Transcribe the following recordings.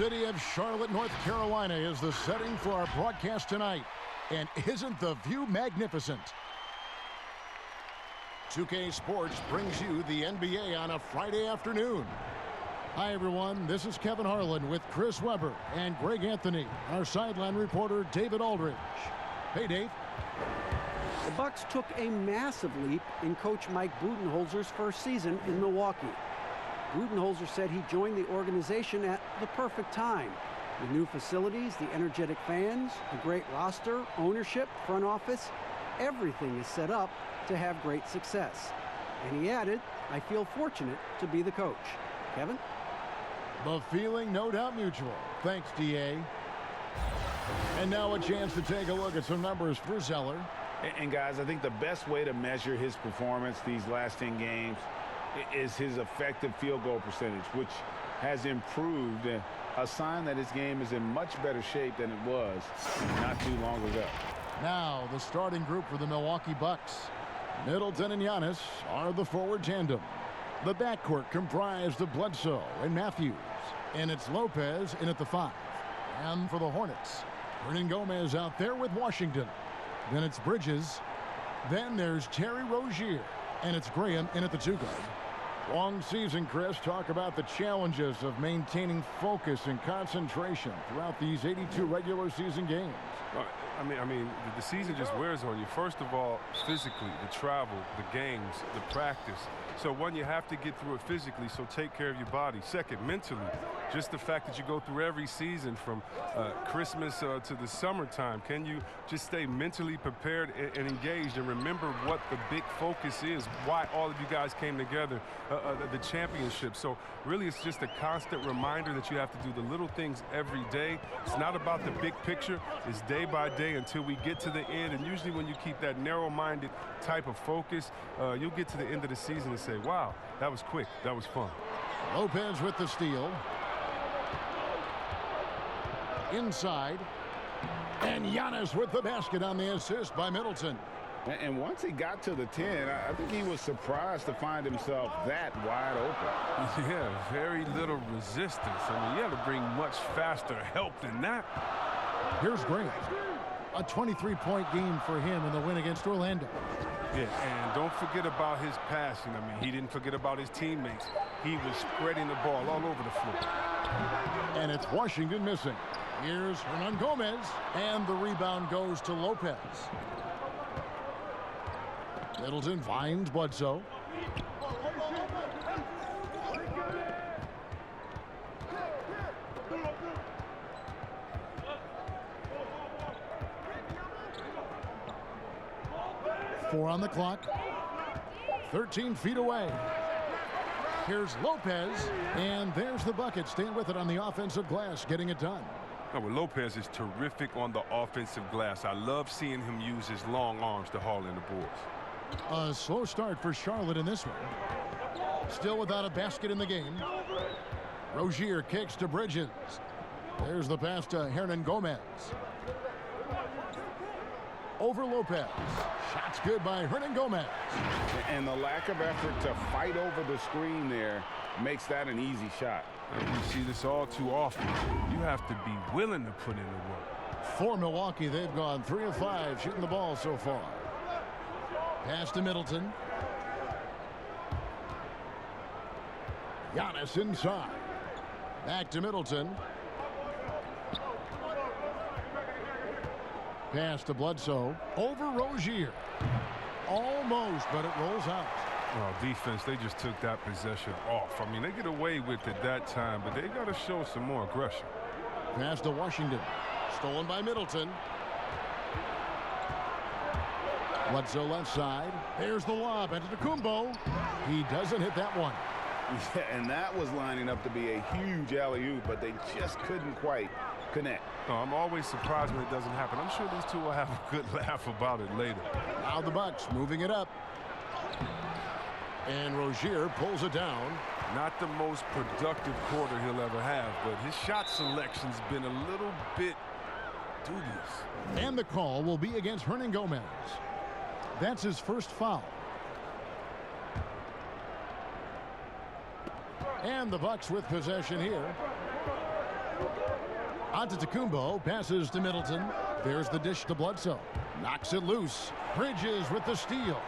city of Charlotte, North Carolina is the setting for our broadcast tonight. And isn't the view magnificent? 2K Sports brings you the NBA on a Friday afternoon. Hi, everyone. This is Kevin Harlan with Chris Webber and Greg Anthony, our sideline reporter, David Aldridge. Hey, Dave. The Bucks took a massive leap in Coach Mike Budenholzer's first season in Milwaukee. Budenholzer said he joined the organization at the perfect time. The new facilities, the energetic fans, a great roster, ownership, front office, everything is set up to have great success. And he added, I feel fortunate to be the coach. Kevin? The feeling no doubt mutual. Thanks, DA. And now a chance to take a look at some numbers for Zeller. And guys, I think the best way to measure his performance these last 10 games is his effective field goal percentage, which has improved, a sign that his game is in much better shape than it was not too long ago. Now the starting group for the Milwaukee Bucks. Middleton and Giannis are the forward tandem. The backcourt comprised of Bledsoe and Matthews, and it's Lopez in at the 5. And for the Hornets, Hernangomez out there with Washington. Then it's Bridges. Then there's Terry Rozier, and it's Graham in at the 2 guard. Long season, Chris. Talk about the challenges of maintaining focus and concentration throughout these 82 regular season games. I mean, the season just wears on you. First of all, physically, the travel, the games, the practice. So one, you have to get through it physically, so take care of your body. Second, mentally, just the fact that you go through every season from Christmas to the summertime. Can you just stay mentally prepared and engaged and remember what the big focus is, why all of you guys came together, the championship. So really, it's just a constant reminder that you have to do the little things every day. It's not about the big picture. It's day by day until we get to the end. And usually when you keep that narrow-minded type of focus, you'll get to the end of the season and say, wow, that was quick, that was fun. Lopez with the steal. Inside. And Giannis with the basket on the assist by Middleton. And once he got to the 10, I think he was surprised to find himself that wide open. Yeah, very little resistance. I mean, you had to bring much faster help than that. Here's Grant. A 23-point game for him in the win against Orlando. Yeah, and don't forget about his passing. I mean, he didn't forget about his teammates. He was spreading the ball all over the floor. And it's Washington missing. Here's Hernangomez, and the rebound goes to Lopez. Middleton finds Bledsoe. Four on the clock. 13 feet away. Here's Lopez, and there's the bucket. Stand with it on the offensive glass, getting it done. Oh, well, Lopez is terrific on the offensive glass. I love seeing him use his long arms to haul in the boards. A slow start for Charlotte in this one. Still without a basket in the game. Rozier kicks to Bridges. There's the pass to Hernangomez. Over Lopez. Shot's good by Hernangomez. And the lack of effort to fight over the screen there makes that an easy shot. And we see this all too often. You have to be willing to put in the work. For Milwaukee, they've gone 3 of 5 shooting the ball so far. Pass to Middleton. Giannis inside. Back to Middleton. Pass to Bledsoe. Over Rozier. Almost, but it rolls out. Oh, defense, they just took that possession off. I mean, they get away with it that time, but they got to show some more aggression. Pass to Washington. Stolen by Middleton. Bledsoe left side. There's the lob. Antetokounmpo. He doesn't hit that one. Yeah, and that was lining up to be a huge alley-oop, but they just couldn't quite connect. Oh, I'm always surprised when it doesn't happen. I'm sure these two will have a good laugh about it later. Now the Bucks moving it up. And Rozier pulls it down. Not the most productive quarter he'll ever have, but his shot selection's been a little bit dubious. And the call will be against Hernangomez. That's his first foul. And the Bucks with possession here. Antetokounmpo passes to Middleton. There's the dish to Bledsoe. Knocks it loose. Bridges with the steal.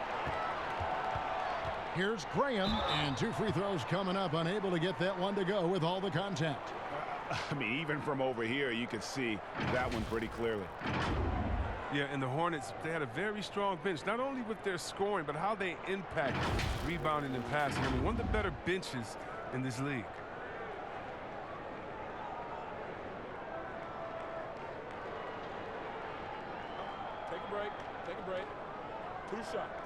Here's Graham, and 2 free throws coming up. Unable to get that one to go with all the contact. I mean, even from over here, you could see that one pretty clearly. Yeah, and the Hornets, they had a very strong bench, not only with their scoring, but how they impact rebounding and passing. I mean, one of the better benches in this league. Take a break. Take a break. 2 shots.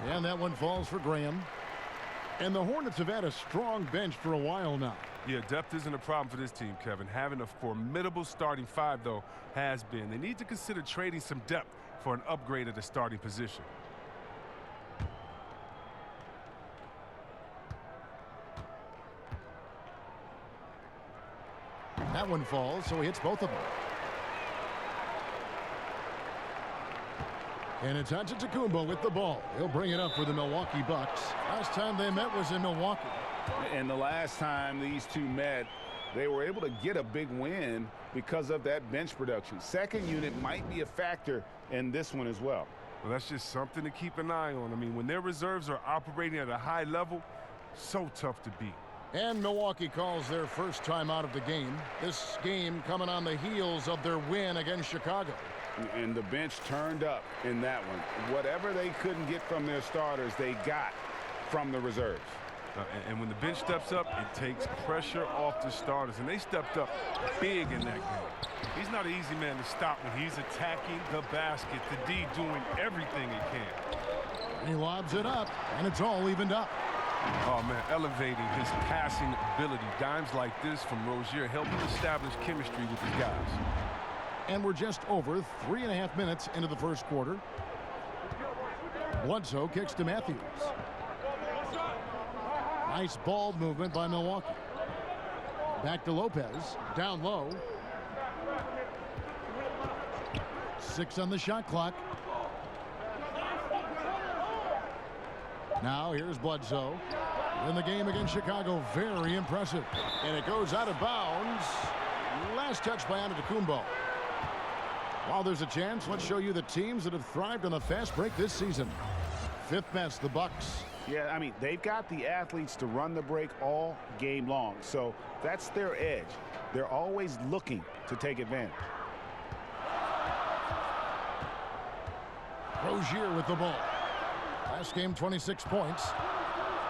And that one falls for Graham. And the Hornets have had a strong bench for a while now. Yeah, depth isn't a problem for this team, Kevin. Having a formidable starting 5, though, has been. They need to consider trading some depth for an upgrade at the starting position. That one falls, so he hits both of them. And it's Antetokounmpo with the ball. He'll bring it up for the Milwaukee Bucks. Last time they met was in Milwaukee. And the last time these two met, they were able to get a big win because of that bench production. Second unit might be a factor in this one as well. Well, that's just something to keep an eye on. I mean, when their reserves are operating at a high level, so tough to beat. And Milwaukee calls their first time out of the game. This game coming on the heels of their win against Chicago. And the bench turned up in that one. Whatever they couldn't get from their starters, they got from the reserves. And when the bench steps up, it takes pressure off the starters. And they stepped up big in that game. He's not an easy man to stop when he's attacking the basket. The D doing everything he can. He lobs it up, and it's all evened up. Oh, man, elevating his passing ability. Dimes like this from Rozier helping establish chemistry with his guys. And we're just over 3.5 minutes into the first quarter. Bledsoe kicks to Matthews. Nice ball movement by Milwaukee. Back to Lopez. Down low. 6 on the shot clock. Now here's Bledsoe. In the game against Chicago, very impressive. And it goes out of bounds. Last touch by Antetokounmpo. While there's a chance, let's show you the teams that have thrived on the fast break this season. 5th best, the Bucks. Yeah, I mean, they've got the athletes to run the break all game long. So that's their edge. They're always looking to take advantage. Rozier with the ball. Last game, 26 points.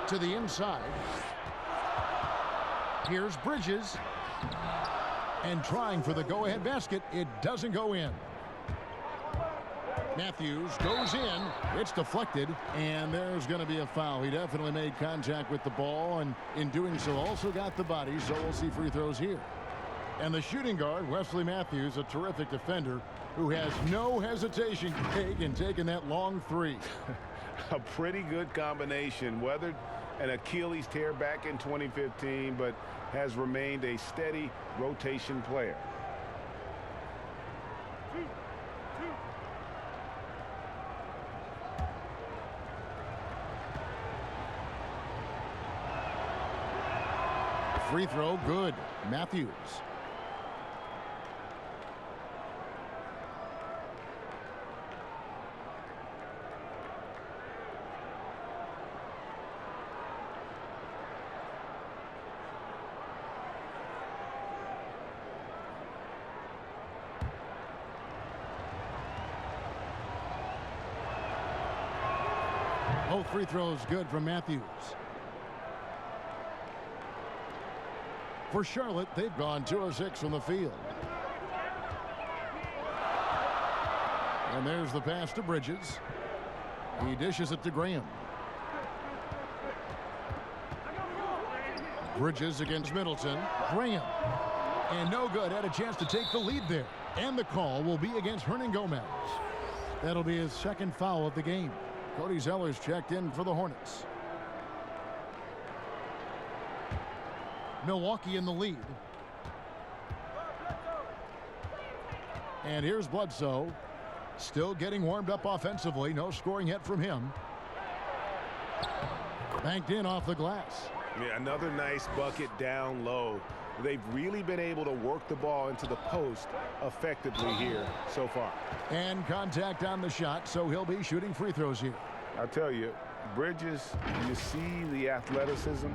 To the inside. Here's Bridges. And trying for the go-ahead basket. It doesn't go in. Matthews goes in. It's deflected. And there's going to be a foul. He definitely made contact with the ball. And in doing so, also got the body. So we'll see free throws here. And the shooting guard, Wesley Matthews, a terrific defender who has no hesitation, Craig, in taking that long 3. A pretty good combination. Weathered an Achilles tear back in 2015, but has remained a steady rotation player. Free throw, good. Matthews. Both free throws good from Matthews. For Charlotte, they've gone 2 of 6 from the field. And there's the pass to Bridges. He dishes it to Graham. Bridges against Middleton. Graham. And no good. Had a chance to take the lead there. And the call will be against Hernangomez. That'll be his 2nd foul of the game. Cody Zeller's checked in for the Hornets. Milwaukee in the lead. And here's Bledsoe. Still getting warmed up offensively. No scoring yet from him. Banked in off the glass. Yeah, another nice bucket down low. They've really been able to work the ball into the post effectively here so far. And contact on the shot, so he'll be shooting free throws here. I'll tell you, Bridges, you see the athleticism,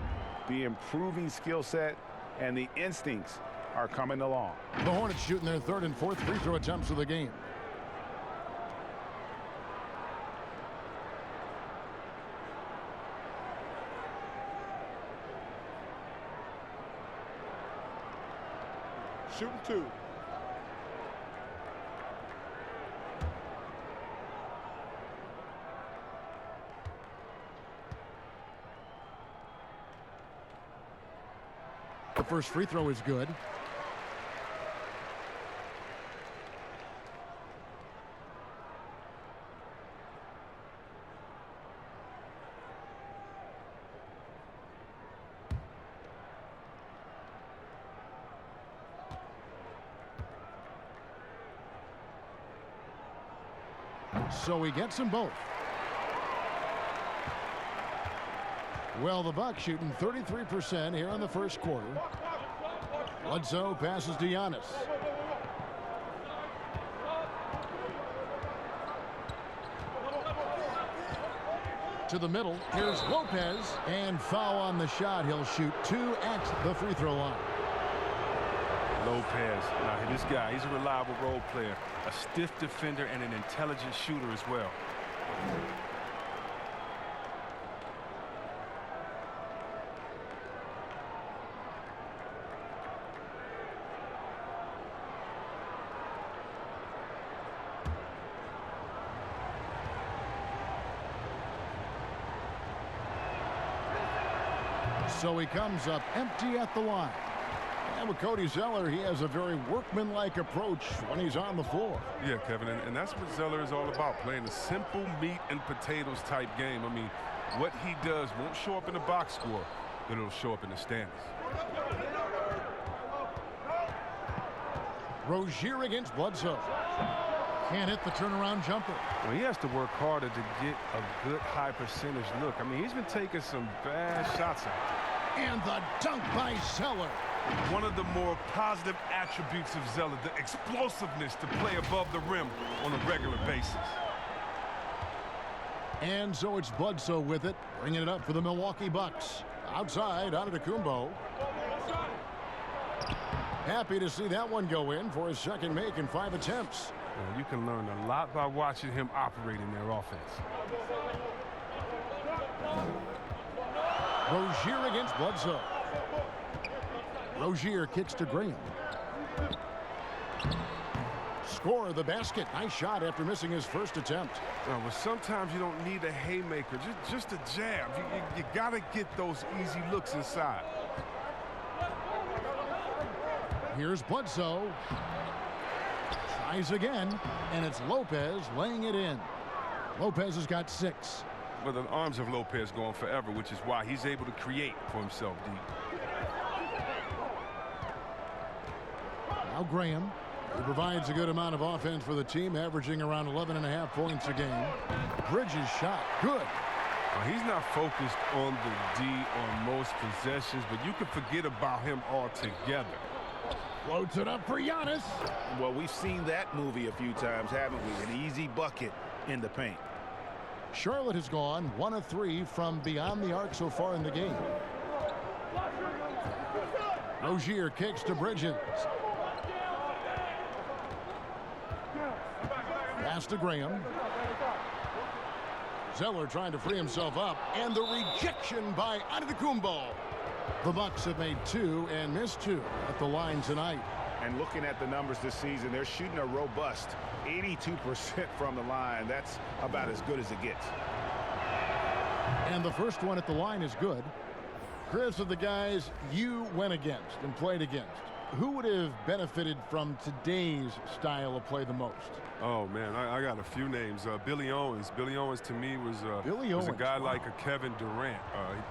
the improving skill set, and the instincts are coming along. The Hornets shooting their third and fourth free throw attempts of the game. Shooting 2. The first free throw is good. So he gets them both. Well, the Bucks shooting 33% here in the first quarter. Bledsoe passes to Giannis. To the middle. Here's Lopez. And foul on the shot. He'll shoot 2 at the free throw line. Lopez. Now, this guy, he's a reliable role player, a stiff defender, and an intelligent shooter as well. So he comes up empty at the line. And with Cody Zeller, he has a very workmanlike approach when he's on the floor. Yeah, Kevin, and that's what Zeller is all about, playing a simple meat and potatoes type game. I mean, what he does won't show up in the box score, but it'll show up in the standings. Rozier against Bledsoe. Can't hit the turnaround jumper. Well, he has to work harder to get a good high percentage look. I mean, he's been taking some bad shots out there. And the dunk by Zeller. One of the more positive attributes of Zeller, the explosiveness to play above the rim on a regular basis. And so it's Bledsoe with it, bringing it up for the Milwaukee Bucks. Outside, Antetokounmpo. Happy to see that one go in for his second make in 5 attempts. Well, you can learn a lot by watching him operate in their offense. Rozier against Bledsoe. Rozier kicks to Graham. Score the basket. Nice shot after missing his first attempt. Well, sometimes you don't need a haymaker, just a jab. You got to get those easy looks inside. Here's Bledsoe. Tries again, and it's Lopez laying it in. Lopez has got 6. Well, the arms of Lopez go on forever, which is why he's able to create for himself deep. Now Graham. He provides a good amount of offense for the team, averaging around 11.5 points a game. Bridges shot. Good. Well, he's not focused on the D on most possessions, but you can forget about him altogether. Floats it up for Giannis. Well, we've seen that movie a few times, haven't we? An easy bucket in the paint. Charlotte has gone 1 of 3 from beyond the arc so far in the game. Rozier kicks to Bridges. Pass to Graham. Zeller trying to free himself up, and the rejection by Antetokounmpo. The Bucks have made 2 and missed 2 at the line tonight. And looking at the numbers this season, they're shooting a robust 82% from the line. That's about as good as it gets. And the first one at the line is good. Chris, of the guys you went against and played against, Who would have benefited from today's style of play the most? Oh, man, I got a few names. Billy Owens. Billy Owens, to me, was a guy wow. like a Kevin Durant.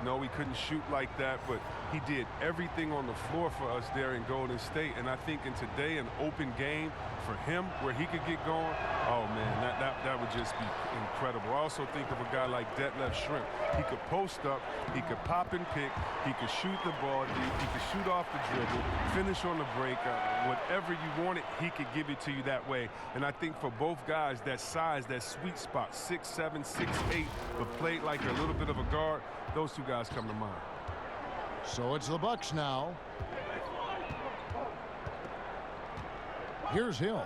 No, he couldn't shoot like that, but he did everything on the floor for us there in Golden State. And I think in today, an open game for him where he could get going, oh, man, that would just be incredible. I also think of a guy like Detlef Shrimp. He could post up, he could pop and pick, he could shoot the ball deep, he could shoot off the dribble, finish on the break. Whatever you wanted, he could give it to you that way. And I think for both guys, that size, that sweet spot, 6'7", 6'8", but played like a little bit of a guard, those two guys come to mind. So it's the Bucks now. Here's Hill.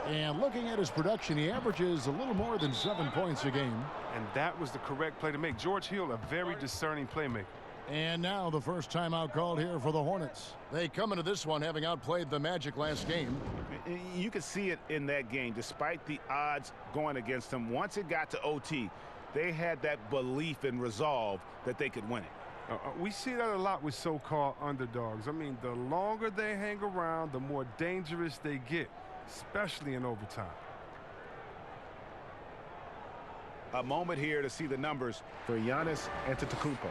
And looking at his production, he averages a little more than 7 points a game. And that was the correct play to make. George Hill, a very discerning playmaker. And now the first timeout called here for the Hornets. They come into this one having outplayed the Magic last game. You could see it in that game, despite the odds going against them. Once it got to OT, they had that belief and resolve that they could win it. We see that a lot with so-called underdogs. I mean, the longer they hang around, the more dangerous they get, especially in overtime. A moment here to see the numbers for Giannis Antetokounmpo.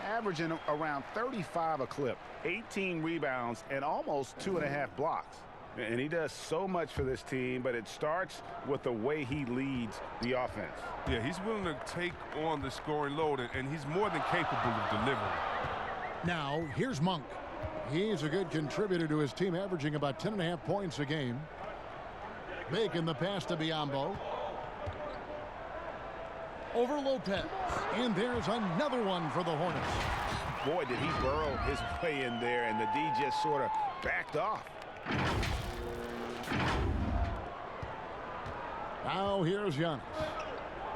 Averaging around 35 a clip, 18 rebounds, and almost 2.5 blocks. And he does so much for this team, but it starts with the way he leads the offense. Yeah, he's willing to take on the scoring load, and he's more than capable of delivering. Now, here's Monk. He's a good contributor to his team, averaging about 10.5 points a game. Making the pass to Biyombo. Over Lopez. And there's another one for the Hornets. Boy, did he burrow his way in there, and the D just sort of backed off. Now here's Giannis.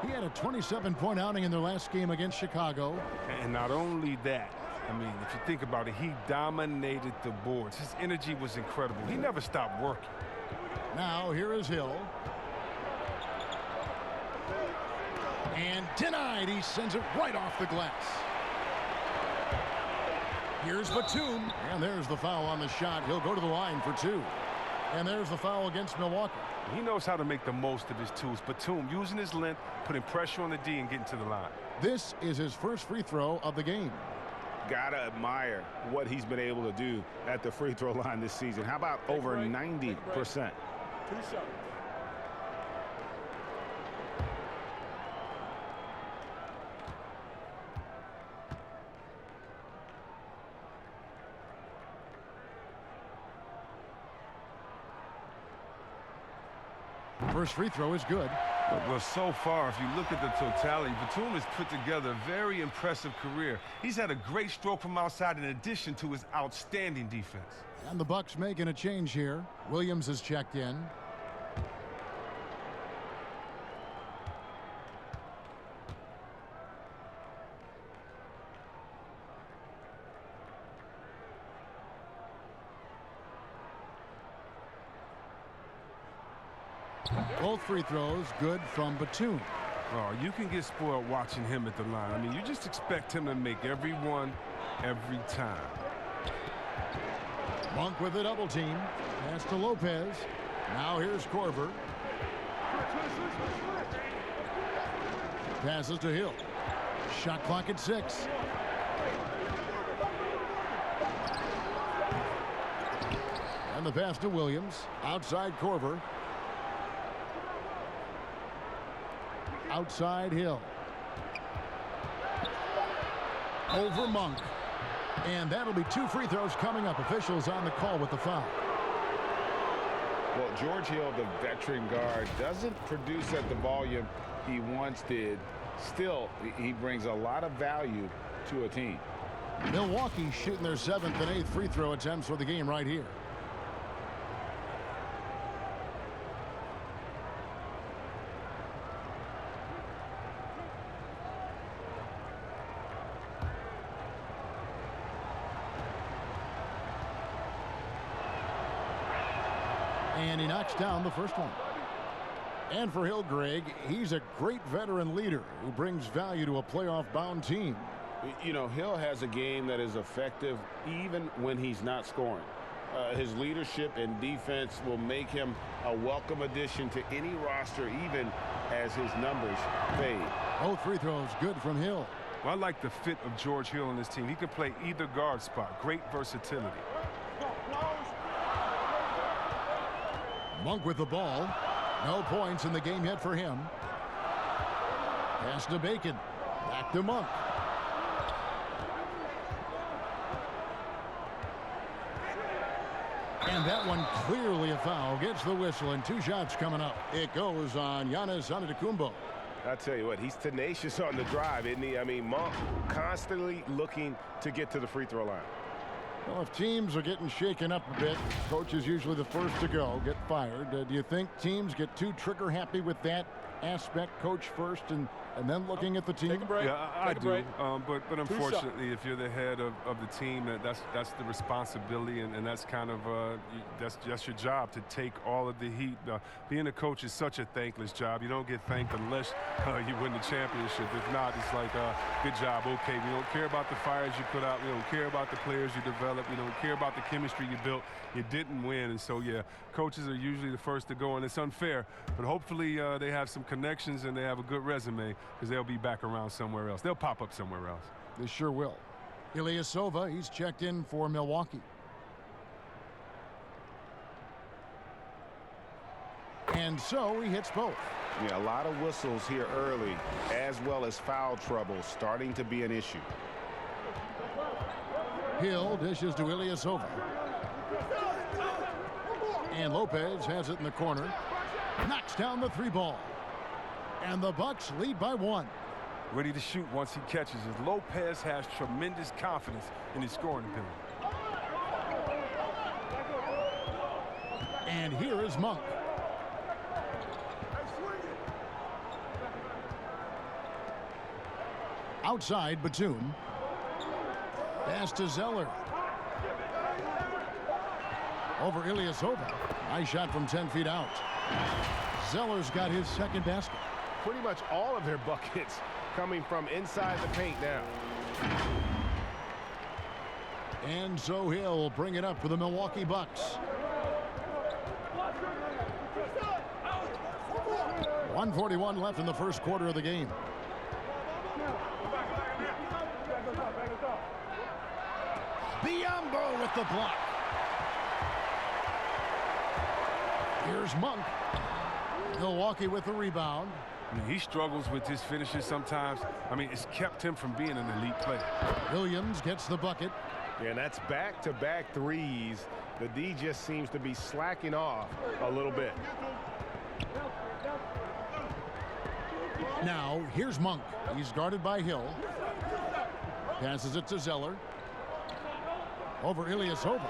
He had a 27-point outing in their last game against Chicago. And not only that, I mean, if you think about it, he dominated the boards. His energy was incredible. He never stopped working. Now here is Hill. And denied. He sends it right off the glass. Here's Batum. And there's the foul on the shot. He'll go to the line for 2. And there's the foul against Milwaukee. He knows how to make the most of his tools. Batum using his length, putting pressure on the D and getting to the line. This is his first free throw of the game. Gotta admire what he's been able to do at the free throw line this season. How about over 90%? 2-7. First free throw is good. Well, so far, if you look at the totality, Batum has put together a very impressive career. He's had a great stroke from outside in addition to his outstanding defense. And the Bucks making a change here. Williams is checked in. Both free throws good from Batum. Oh, you can get spoiled watching him at the line. I mean, you just expect him to make every one, every time. Monk with a double team. Pass to Lopez. Now here's Korver. Passes to Hill. Shot clock at 6. And the pass to Williams. Outside Korver. Outside Hill. Over Monk. And that'll be 2 free throws coming up. Officials on the call with the foul. Well, George Hill, the veteran guard, doesn't produce at the volume he once did. Still, he brings a lot of value to a team. Milwaukee shooting their 7th and 8th free throw attempts for the game right here. And he knocks down the first one. And for Hill, Greg, he's a great veteran leader who brings value to a playoff-bound team. You know, Hill has a game that is effective even when he's not scoring. His leadership and defense will make him a welcome addition to any roster, even as his numbers fade. Both free throws good from Hill. Well, I like the fit of George Hill in this team. He can play either guard spot. Great versatility. Monk with the ball. No points in the game yet for him. Pass to Bacon. Back to Monk. And that one clearly a foul. Gets the whistle, and 2 shots coming up. It goes on Giannis Antetokounmpo. I tell you what, he's tenacious on the drive, isn't he? I mean, Monk constantly looking to get to the free throw line. Well, if teams are getting shaken up a bit, coach is usually the first to go, get fired. Do you think teams get too trigger happy with that aspect, coach first and then looking at the team? Take a break. Yeah, I do. But unfortunately, if you're the head of the team, that's the responsibility, and that's kind of that's your job, to take all of the heat. Being a coach is such a thankless job. You don't get thanked unless you win the championship. If not, it's like, good job. Okay, we don't care about the fires you put out. We don't care about the players you develop. We don't care about the chemistry you built. You didn't win, and so yeah, coaches are usually the first to go, and it's unfair. But hopefully they have some connections and they have a good resume, because they'll be back around somewhere else. They'll pop up somewhere else. They sure will. Ilyasova, he's checked in for Milwaukee. And so he hits both. Yeah, a lot of whistles here early, as well as foul trouble starting to be an issue. Hill dishes to Ilyasova. And Lopez has it in the corner. Knocks down the 3 ball. And the Bucks lead by 1. Ready to shoot once he catches it. Lopez has tremendous confidence in his scoring ability. And here is Monk. Outside, Batum. Pass to Zeller. Over Ilyasova. Nice shot from 10 feet out. Zeller's got his second basket. Pretty much all of their buckets coming from inside the paint now. And so Hill will bring it up for the Milwaukee Bucks. 1:41 left in the first quarter of the game. Biyombo with the block. Here's Monk. Milwaukee with the rebound. I mean, he struggles with his finishes sometimes. I mean, it's kept him from being an elite player. Williams gets the bucket. Yeah, and that's back-to-back threes. The D just seems to be slacking off a little bit. Now, here's Monk. He's guarded by Hill. Passes it to Zeller. Over Ilyasova.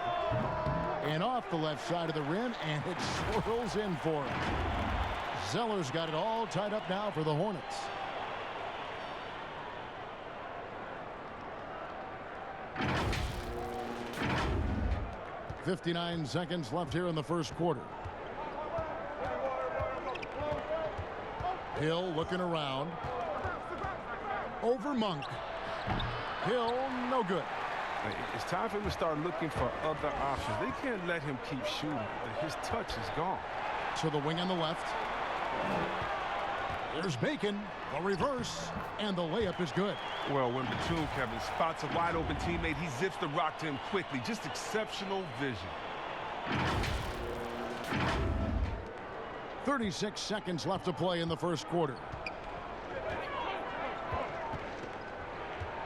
And off the left side of the rim, and it swirls in for him. Zeller's got it all tied up now for the Hornets. .59 seconds left here in the first quarter. Hill looking around. Over Monk. Hill, no good. It's time for him to start looking for other options. They can't let him keep shooting. His touch is gone. To the wing on the left. There's Bacon, the reverse, and the layup is good. Well, when Batum, Kevin, spots a wide open teammate, he zips the rock to him quickly. Just exceptional vision. 36 seconds left to play in the first quarter.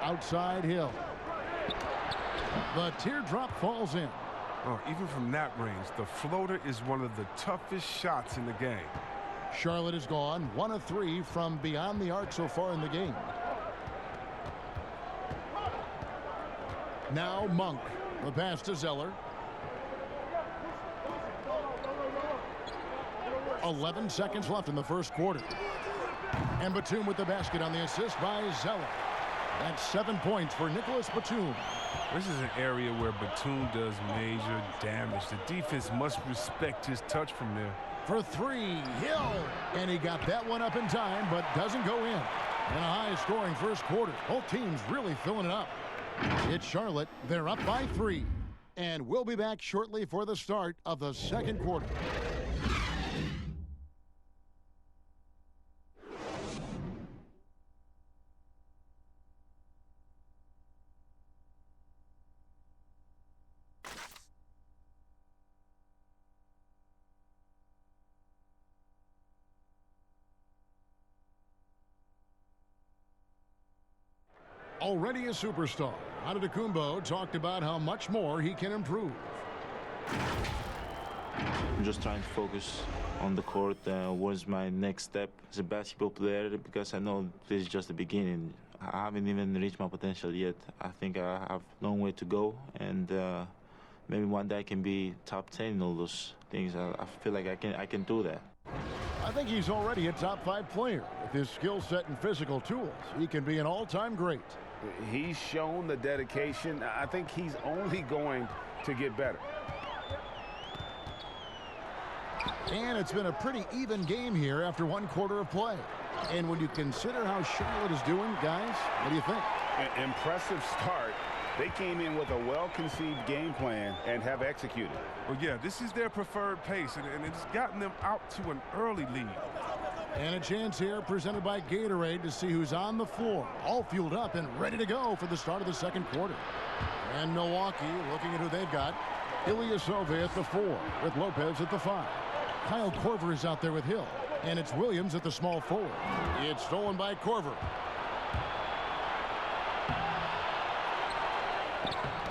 Outside Hill. The teardrop falls in. Oh, even from that range, the floater is one of the toughest shots in the game. Charlotte is gone. 1 of 3 from beyond the arc so far in the game. Now Monk. The pass to Zeller. 11 seconds left in the first quarter. And Batum with the basket on the assist by Zeller. That's 7 points for Nicholas Batum. This is an area where Batum does major damage. The defense must respect his touch from there. For 3, Hill. And he got that one up in time, but doesn't go in. And a high-scoring first quarter. Both teams really filling it up. It's Charlotte. They're up by 3. And we'll be back shortly for the start of the second quarter. Already a superstar, Antetokounmpo talked about how much more he can improve. I'm just trying to focus on the court. What's my next step as a basketball player? Because I know this is just the beginning. I haven't even reached my potential yet. I think I have a long way to go, and maybe one day I can be top 10 in all those things. I feel like I can do that. I think he's already a top 5 player. With his skill set and physical tools, he can be an all-time great. He's shown the dedication. I think he's only going to get better. And it's been a pretty even game here after one quarter of play. And when you consider how Charlotte is doing, guys, what do you think? Impressive start. They came in with a well-conceived game plan and have executed. Well, yeah, this is their preferred pace, and it's gotten them out to an early lead. And a chance here presented by Gatorade to see who's on the floor, all fueled up and ready to go for the start of the second quarter. And Milwaukee looking at who they've got. Ilyasova at the 4 with Lopez at the 5. Kyle Korver is out there with Hill, and it's Williams at the small forward. It's stolen by Korver.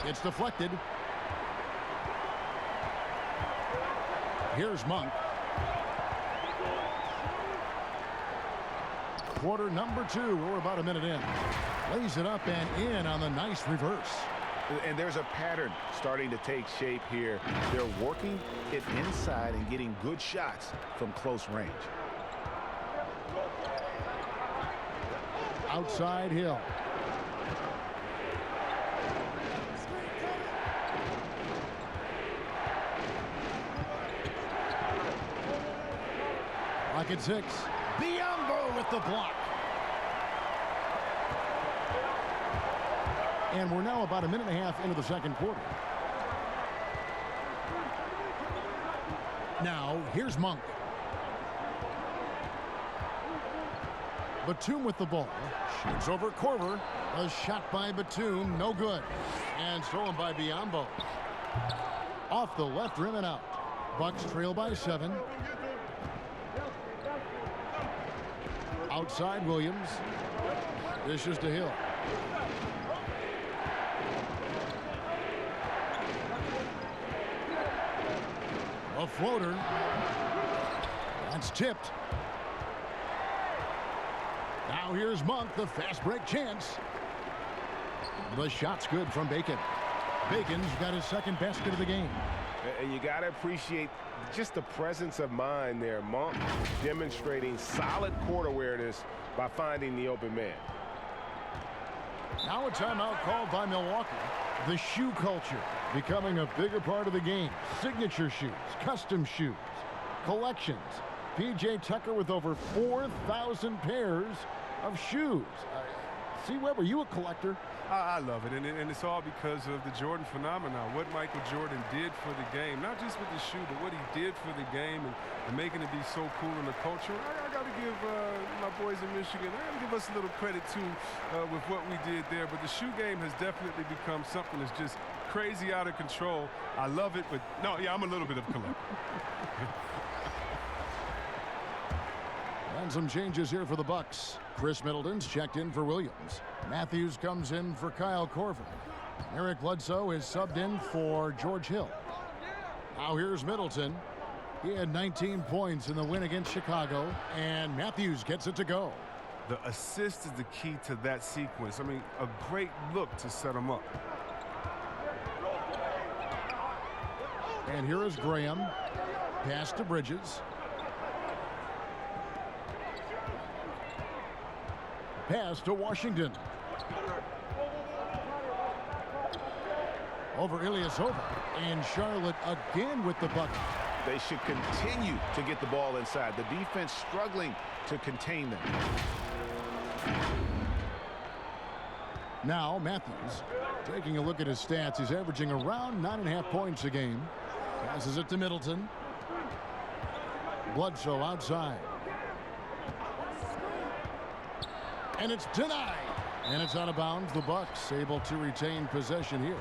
It's deflected. Here's Monk. Quarter number 2. We're about a minute in. Lays it up and in on the nice reverse. And there's a pattern starting to take shape here. They're working it inside and getting good shots from close range. Outside Hill. Clock at 6. Biombo with the block. And we're now about a minute and a half into the second quarter. Now, here's Monk. Batum with the ball. Shoots over Korver. A shot by Batum, no good. And stolen by Biombo. Off the left rim and out. Bucks trail by 7. Outside Williams. Dishes to Hill. A floater. That's tipped. Now here's Monk, the fast break chance. The shot's good from Bacon. Bacon's got his second basket of the game. And you got to appreciate just the presence of mind there. Monk demonstrating solid court awareness by finding the open man. Now a timeout called by Milwaukee. The shoe culture becoming a bigger part of the game. Signature shoes, custom shoes, collections. P.J. Tucker with over 4,000 pairs of shoes. See, Webb, are you a collector? I love it, and it's all because of the Jordan phenomenon, what Michael Jordan did for the game, not just with the shoe, but what he did for the game and making it be so cool in the culture. I got to give my boys in Michigan, I got to give us a little credit, too, with what we did there. But the shoe game has definitely become something that's just crazy out of control. I love it, but no, yeah, I'm a little bit of a collector. And some changes here for the Bucks. Chris Middleton's checked in for Williams. Matthews comes in for Kyle Korver. Eric Bledsoe is subbed in for George Hill. Now here's Middleton. He had 19 points in the win against Chicago, and Matthews gets it to go. The assist is the key to that sequence. I mean, a great look to set him up. And here is Graham. Pass to Bridges. Pass to Washington. Over Ilyasova. And Charlotte again with the bucket. They should continue to get the ball inside. The defense struggling to contain them. Now Matthews taking a look at his stats. He's averaging around 9.5 points a game. Passes it to Middleton. Bledsoe outside. And it's denied. And it's out of bounds. The Bucks able to retain possession here.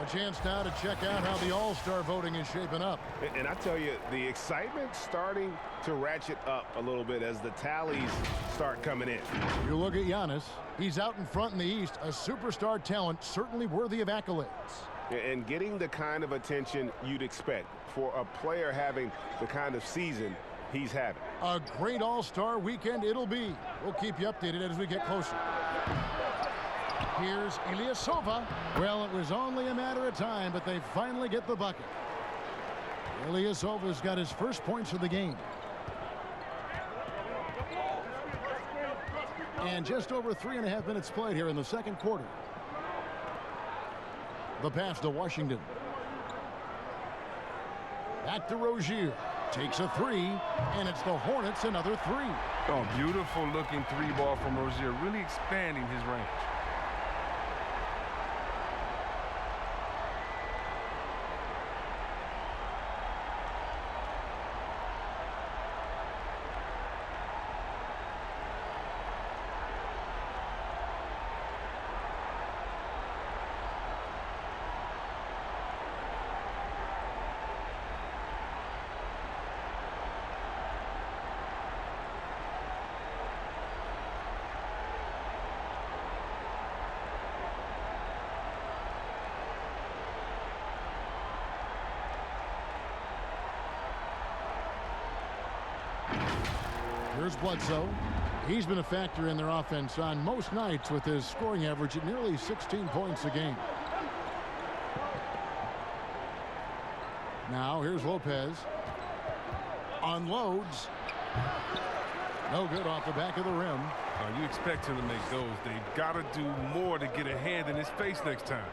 A chance now to check out how the All-Star voting is shaping up. And I tell you, the excitement's starting to ratchet up a little bit as the tallies start coming in. You look at Giannis. He's out in front in the East. A superstar talent, certainly worthy of accolades. And getting the kind of attention you'd expect for a player having the kind of season he's having. A great All-Star weekend it'll be. We'll keep you updated as we get closer. Here's Ilyasova. Well, it was only a matter of time, but they finally get the bucket. Ilyasova's got his first points of the game. And just over 3.5 minutes played here in the second quarter. The pass to Washington. Back to Rozier. Takes a three, and it's the Hornets another three. Oh, beautiful looking three ball from Rozier, really expanding his range. Here's Bledsoe. He's been a factor in their offense on most nights with his scoring average at nearly 16 points a game. Now here's Lopez. Unloads. No good off the back of the rim. You expect him to make those. They've got to do more to get a hand in his face next time.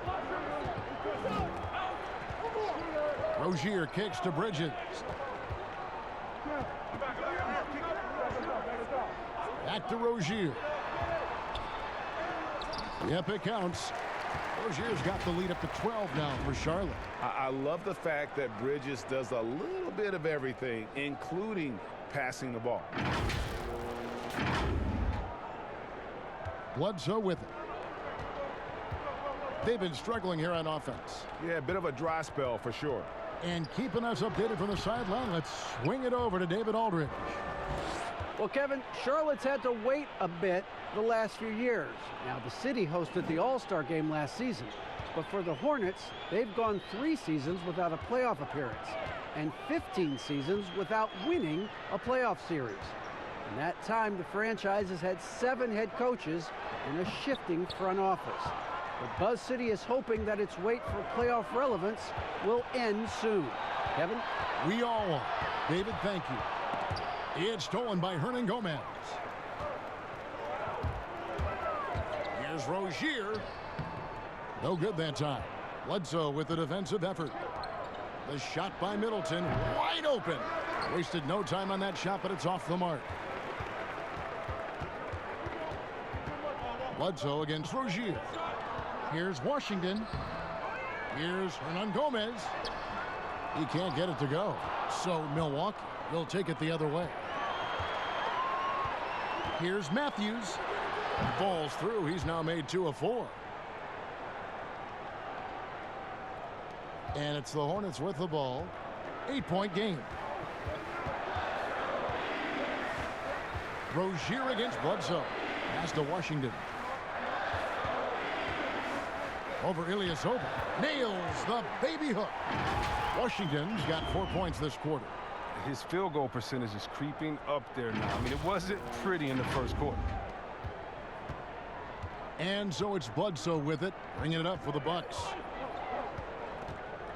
Rozier kicks to Bridges. Back to Rozier. Yep, it counts. Rozier's got the lead up to 12 now for Charlotte. I love the fact that Bridges does a little bit of everything, including passing the ball. Bledsoe with it. They've been struggling here on offense. Yeah, a bit of a dry spell for sure. And keeping us updated from the sideline, let's swing it over to David Aldridge. Well, Kevin, Charlotte's had to wait a bit the last few years. Now, the city hosted the All-Star game last season. But for the Hornets, they've gone 3 seasons without a playoff appearance and 15 seasons without winning a playoff series. In that time, the franchise has had 7 head coaches and a shifting front office. But Buzz City is hoping that its wait for playoff relevance will end soon. Kevin? We all are. David, thank you. It's stolen by Hernan Gomez. Here's Rozier. No good that time. Bledsoe with the defensive effort. The shot by Middleton, wide open. Wasted no time on that shot, but it's off the mark. Bledsoe against Rozier. Here's Washington. Here's Hernan Gomez. He can't get it to go. So Milwaukee will take it the other way. Here's Matthews. Falls through. He's now made 2 of 4. And it's the Hornets with the ball. 8-point game. Rozier against Bledsoe. Pass to Washington. Over Ilyasova. Nails the baby hook. Washington's got 4 points this quarter. His field goal percentage is creeping up there now. I mean, it wasn't pretty in the first quarter. And so it's Bledsoe with it, bringing it up for the Bucks.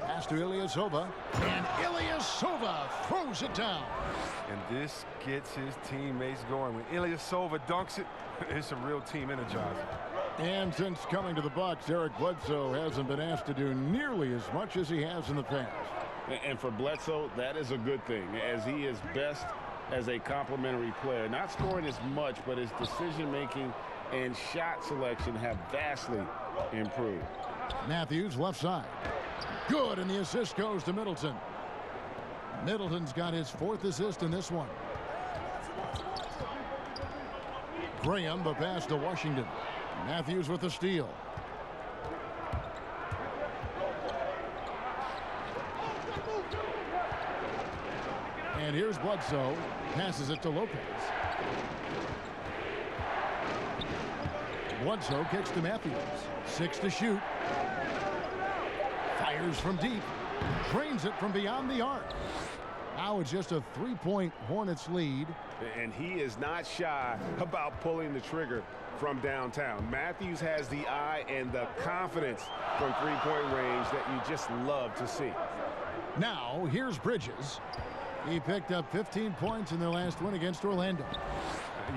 Pass to Ilyasova, and Ilyasova throws it down. And this gets his teammates going. When Ilyasova dunks it, it's a real team energizer. And since coming to the Bucks, Eric Bledsoe hasn't been asked to do nearly as much as he has in the past. And for Bledsoe, that is a good thing, as he is best as a complementary player. Not scoring as much, but his decision-making and shot selection have vastly improved. Matthews left side. Good, and the assist goes to Middleton. Middleton's got his 4th assist in this one. Graham, the pass to Washington. Matthews with the steal. And here's Bledsoe. Passes it to Lopez. Bledsoe kicks to Matthews. 6 to shoot. Fires from deep. Drains it from beyond the arc. Now it's just a 3-point Hornets lead. And he is not shy about pulling the trigger from downtown. Matthews has the eye and the confidence from 3-point range that you just love to see. Now here's Bridges. He picked up 15 points in their last win against Orlando.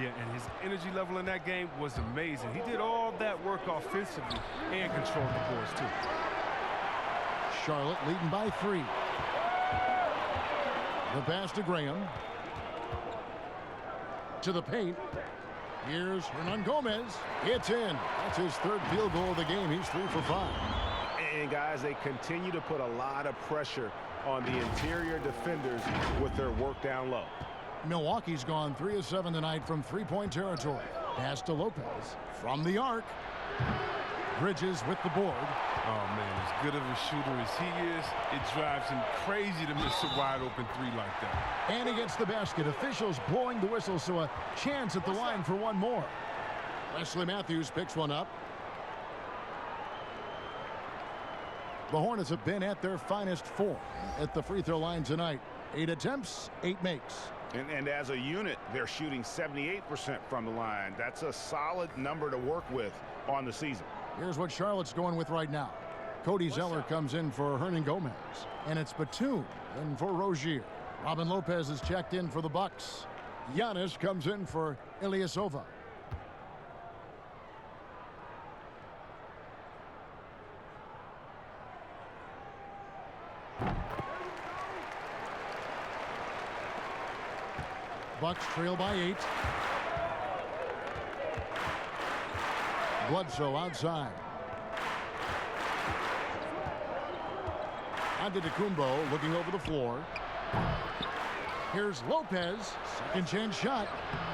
Yeah, and his energy level in that game was amazing. He did all that work offensively and controlled the boards, too. Charlotte leading by 3. The pass to Graham. To the paint. Here's Hernangomez. It's in. That's his 3rd field goal of the game. He's 3 for 5. And, guys, they continue to put a lot of pressure on the interior defenders with their work down low. Milwaukee's gone 3 of 7 tonight from 3-point territory. Pass to Lopez. From the arc. Bridges with the board. Oh, man, as good of a shooter as he is, it drives him crazy to miss a wide-open 3 like that. And he gets the basket. Officials blowing the whistle, so a chance at the line for one more. Wesley Matthews picks one up. The Hornets have been at their finest form at the free throw line tonight. 8 attempts, 8 makes. And as a unit, they're shooting 78% from the line. That's a solid number to work with on the season. Here's what Charlotte's going with right now. Cody Zeller comes in for Hernangomez. And it's Batum in for Rozier. Robin Lopez is checked in for the Bucks. Giannis comes in for Ilyasova. Bucks trail by 8. Bledsoe outside. Antetokounmpo looking over the floor. Here's Lopez. Second chance shot.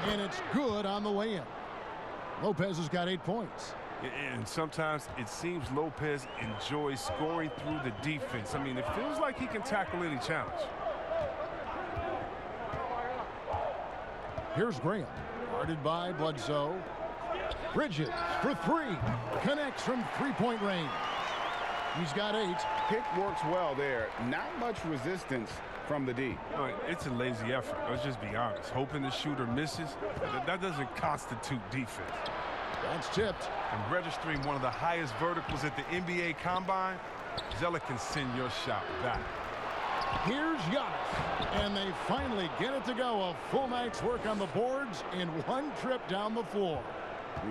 And it's good on the way in. Lopez has got 8 points. And sometimes it seems Lopez enjoys scoring through the defense. I mean, it feels like he can tackle any challenge. Here's Graham. Guarded by Bledsoe. Bridges for 3. Connects from 3-point range. He's got 8. Pick works well there. Not much resistance from the D. It's a lazy effort. Let's just be honest. Hoping the shooter misses, that doesn't constitute defense. That's tipped. And registering one of the highest verticals at the NBA Combine, Zeller can send your shot back. Here's Giannis. And they finally get it to go. A full night's work on the boards in one trip down the floor.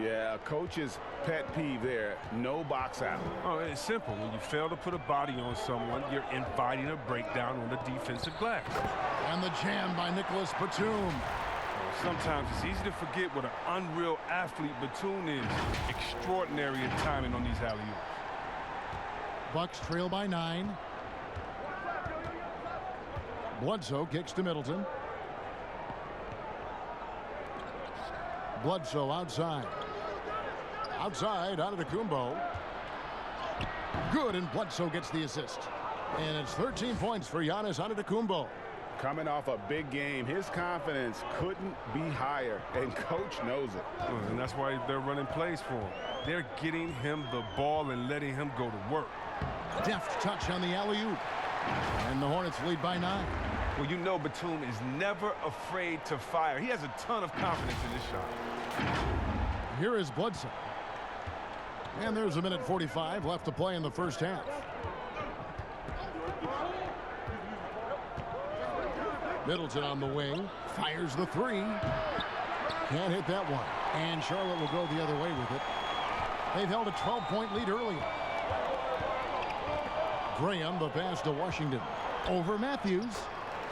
Yeah, coach's pet peeve there. No box out. Oh, it's simple. When you fail to put a body on someone, you're inviting a breakdown on the defensive glass. And the jam by Nicholas Batum. Sometimes it's easy to forget what an unreal athlete Batum is. Extraordinary in timing on these alley-oops. Bucks trail by 9. Bledsoe kicks to Middleton. Bledsoe outside. Outside, Antetokounmpo. Good, and Bledsoe gets the assist. And it's 13 points for Giannis Antetokounmpo. Coming off a big game, his confidence couldn't be higher, and coach knows it. And that's why they're running plays for him. They're getting him the ball and letting him go to work. Deft touch on the alley-oop. And the Hornets lead by 9. Well, you know Batum is never afraid to fire. He has a ton of confidence in this shot. Here is Bledsoe. And there's a minute 45 left to play in the first half. Middleton on the wing. Fires the 3. Can't hit that one. And Charlotte will go the other way with it. They've held a 12-point lead earlier. Graham, the pass to Washington. Over Matthews.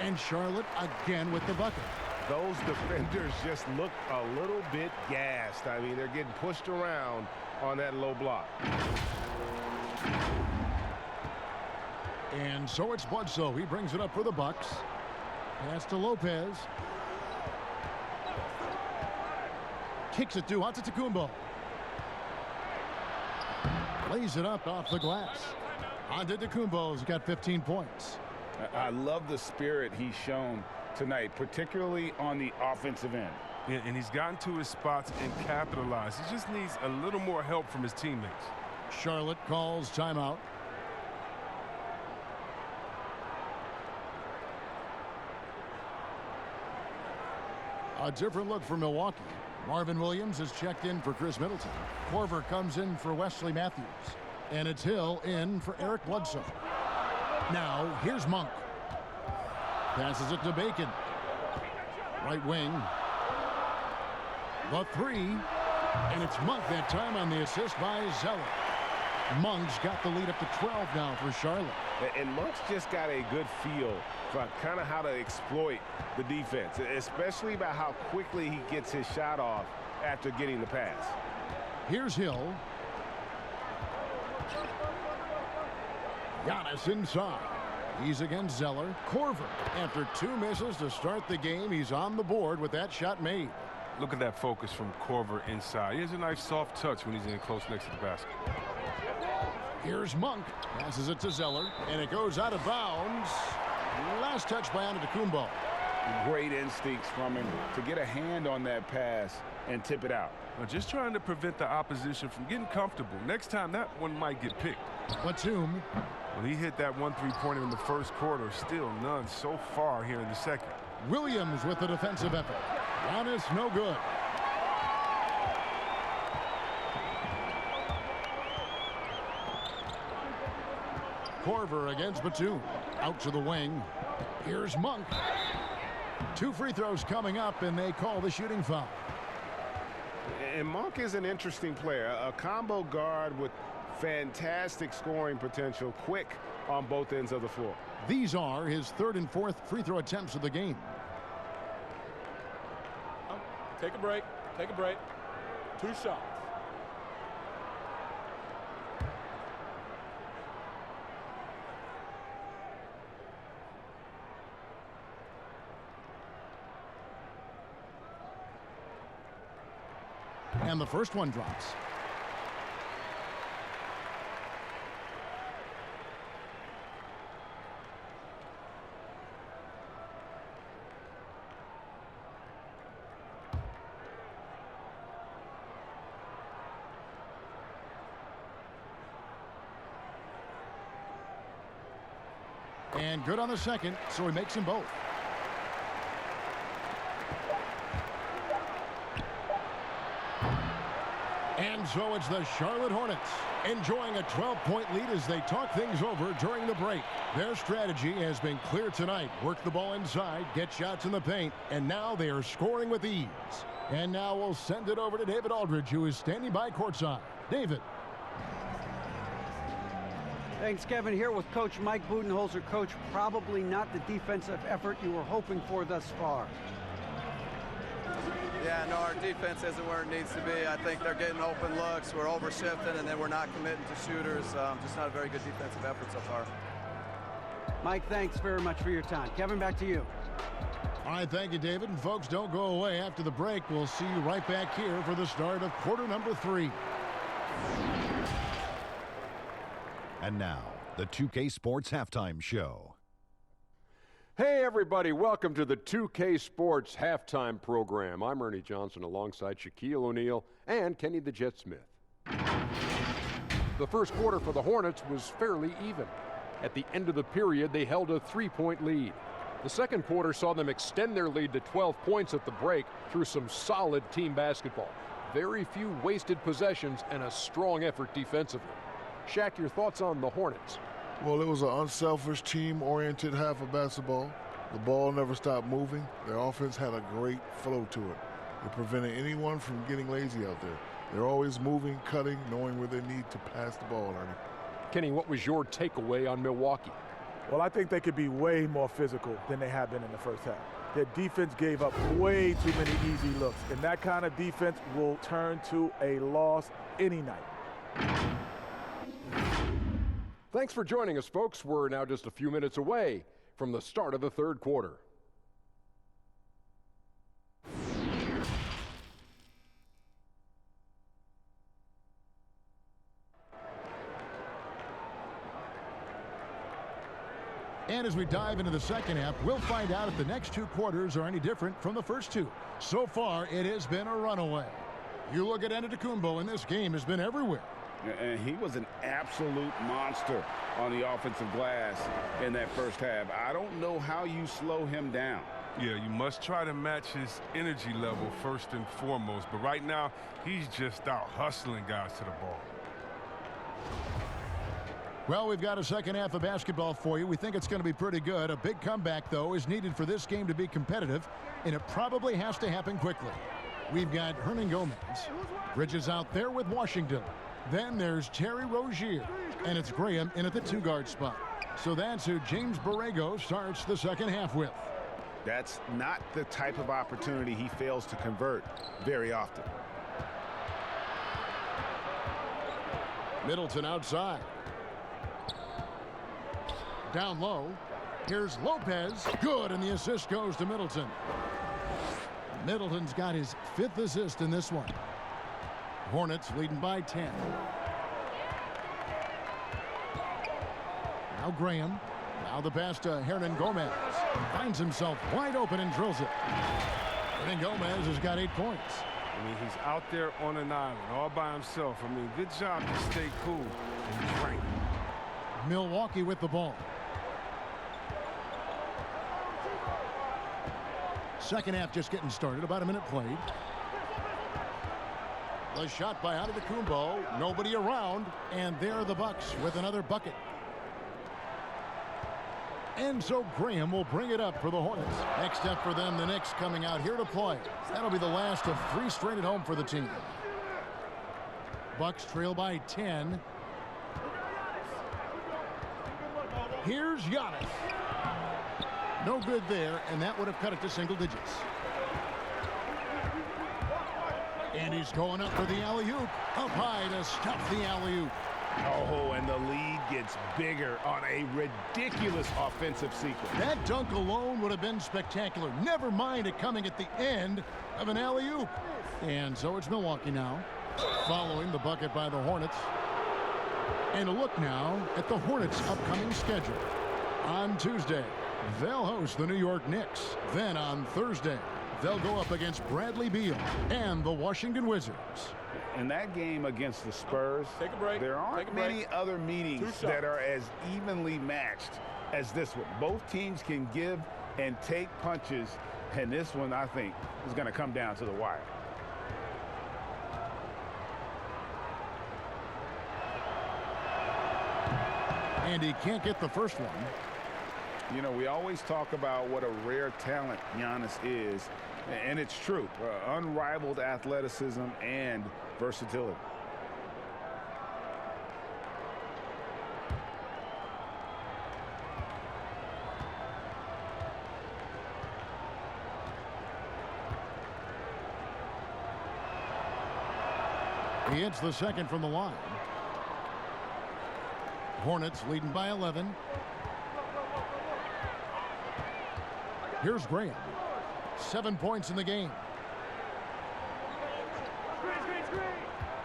And Charlotte again with the bucket. Those defenders just look a little bit gassed. I mean, they're getting pushed around on that low block. And so it's Bledsoe. He brings it up for the Bucks. Pass to Lopez. Kicks it to Antetokounmpo. Lays it up off the glass. Antetokounmpo's got 15 points. I love the spirit he's shown tonight, particularly on the offensive end. Yeah, and he's gotten to his spots and capitalized. He just needs a little more help from his teammates. Charlotte calls timeout. A different look for Milwaukee. Marvin Williams is checked in for Chris Middleton. Korver comes in for Wesley Matthews. And it's Hill in for Eric Bledsoe. Now, here's Monk. Passes it to Bacon. Right wing. The three. And it's Monk that time on the assist by Zeller. Monk's got the lead up to 12 now for Charlotte. And Monk's just got a good feel for kind of how to exploit the defense, especially about how quickly he gets his shot off after getting the pass. Here's Hill. Giannis inside. He's against Zeller. Korver, after 2 misses to start the game, he's on the board with that shot made. Look at that focus from Korver inside. He has a nice soft touch when he's in close next to the basket. Here's Monk. Passes it to Zeller, and it goes out of bounds. Last touch by Antetokounmpo. Great instincts from him to get a hand on that pass and tip it out. Now just trying to prevent the opposition from getting comfortable. Next time, that one might get picked. Batum. Well, he hit that 1 3-pointer in the first quarter. Still none so far here in the second. Williams with the defensive effort. Giannis no good. Korver against Batum. Out to the wing. Here's Monk. 2 free throws coming up, and they call the shooting foul. And Monk is an interesting player, a combo guard with fantastic scoring potential, quick on both ends of the floor. These are his 3rd and 4th free throw attempts of the game. Take a break. Take a break. 2 shots. And the first one drops. And good on the second, so he makes them both. And so it's the Charlotte Hornets enjoying a 12-point lead as they talk things over during the break. Their strategy has been clear tonight. Work the ball inside, get shots in the paint, and now they are scoring with ease. And now we'll send it over to David Aldridge, who is standing by courtside. David. Thanks, Kevin. Here with Coach Mike Budenholzer. Coach, probably not the defensive effort you were hoping for thus far. Yeah, no, our defense isn't where it needs to be. I think they're getting open looks. We're overshifting, and then we're not committing to shooters. Just not a very good defensive effort so far. Mike, thanks very much for your time. Kevin, back to you. All right, thank you, David. And folks, don't go away. After the break, we'll see you right back here for the start of quarter number 3. And now, the 2K Sports Halftime Show. Hey, everybody. Welcome to the 2K Sports Halftime Program. I'm Ernie Johnson alongside Shaquille O'Neal and Kenny the Jet Smith. The first quarter for the Hornets was fairly even. At the end of the period, they held a 3-point lead. The second quarter saw them extend their lead to 12 points at the break through some solid team basketball. Very few wasted possessions and a strong effort defensively. Shaq, your thoughts on the Hornets? Well, it was an unselfish, team-oriented half of basketball. The ball never stopped moving. Their offense had a great flow to it. It prevented anyone from getting lazy out there. They're always moving, cutting, knowing where they need to pass the ball, Ernie. Kenny, what was your takeaway on Milwaukee? Well, I think they could be way more physical than they have been in the first half. Their defense gave up way too many easy looks, and that kind of defense will turn to a loss any night. Thanks for joining us, folks. We're now just a few minutes away from the start of the third quarter. And as we dive into the second half, we'll find out if the next two quarters are any different from the first two. So far, it has been a runaway. You look at Antetokounmpo, and this game has been everywhere. And he was an absolute monster on the offensive glass in that first half. I don't know how you slow him down. Yeah, you must try to match his energy level first and foremost. But right now, he's just out hustling guys to the ball. Well, we've got a second half of basketball for you. We think it's going to be pretty good. A big comeback, though, is needed for this game to be competitive, and it probably has to happen quickly. We've got Hernan Gomez. Bridges out there with Washington. Then there's Terry Rozier, and it's Graham in at the two-guard spot. So that's who James Borrego starts the second half with. That's not the type of opportunity he fails to convert very often. Middleton outside. Down low. Here's Lopez. Good, and the assist goes to Middleton. Middleton's got his 5th assist in this one. Hornets leading by 10. Now Graham. Now the pass to Hernan Gomez. Finds himself wide open and drills it. Hernan Gomez has got 8 points. I mean, he's out there on an island all by himself. I mean, good job to stay cool and drink. Milwaukee with the ball. Second half just getting started. About a minute played. The shot by Antetokounmpo. Nobody around. And there are the Bucks with another bucket. And so Graham will bring it up for the Hornets. Next step for them, the Knicks coming out here to play. That'll be the last of 3 straight at home for the team. Bucks trail by 10. Here's Giannis. No good there, and that would have cut it to single digits. And he's going up for the alley-oop. Up high to stop the alley-oop. Oh, and the lead gets bigger on a ridiculous offensive sequence. That dunk alone would have been spectacular. Never mind it coming at the end of an alley-oop. And so it's Milwaukee now, following the bucket by the Hornets. And a look now at the Hornets' upcoming schedule. On Tuesday, they'll host the New York Knicks. Then on Thursday, they'll go up against Bradley Beal and the Washington Wizards. In that game against the Spurs, Take a break. there aren't many other meetings that are as evenly matched as this one. Both teams can give and take punches, and this one, I think, is going to come down to the wire. And he can't get the first one. You know, we always talk about what a rare talent Giannis is, and it's true. Unrivaled athleticism and versatility. He hits the second from the line. Hornets leading by 11. Here's Graham. 7 points in the game.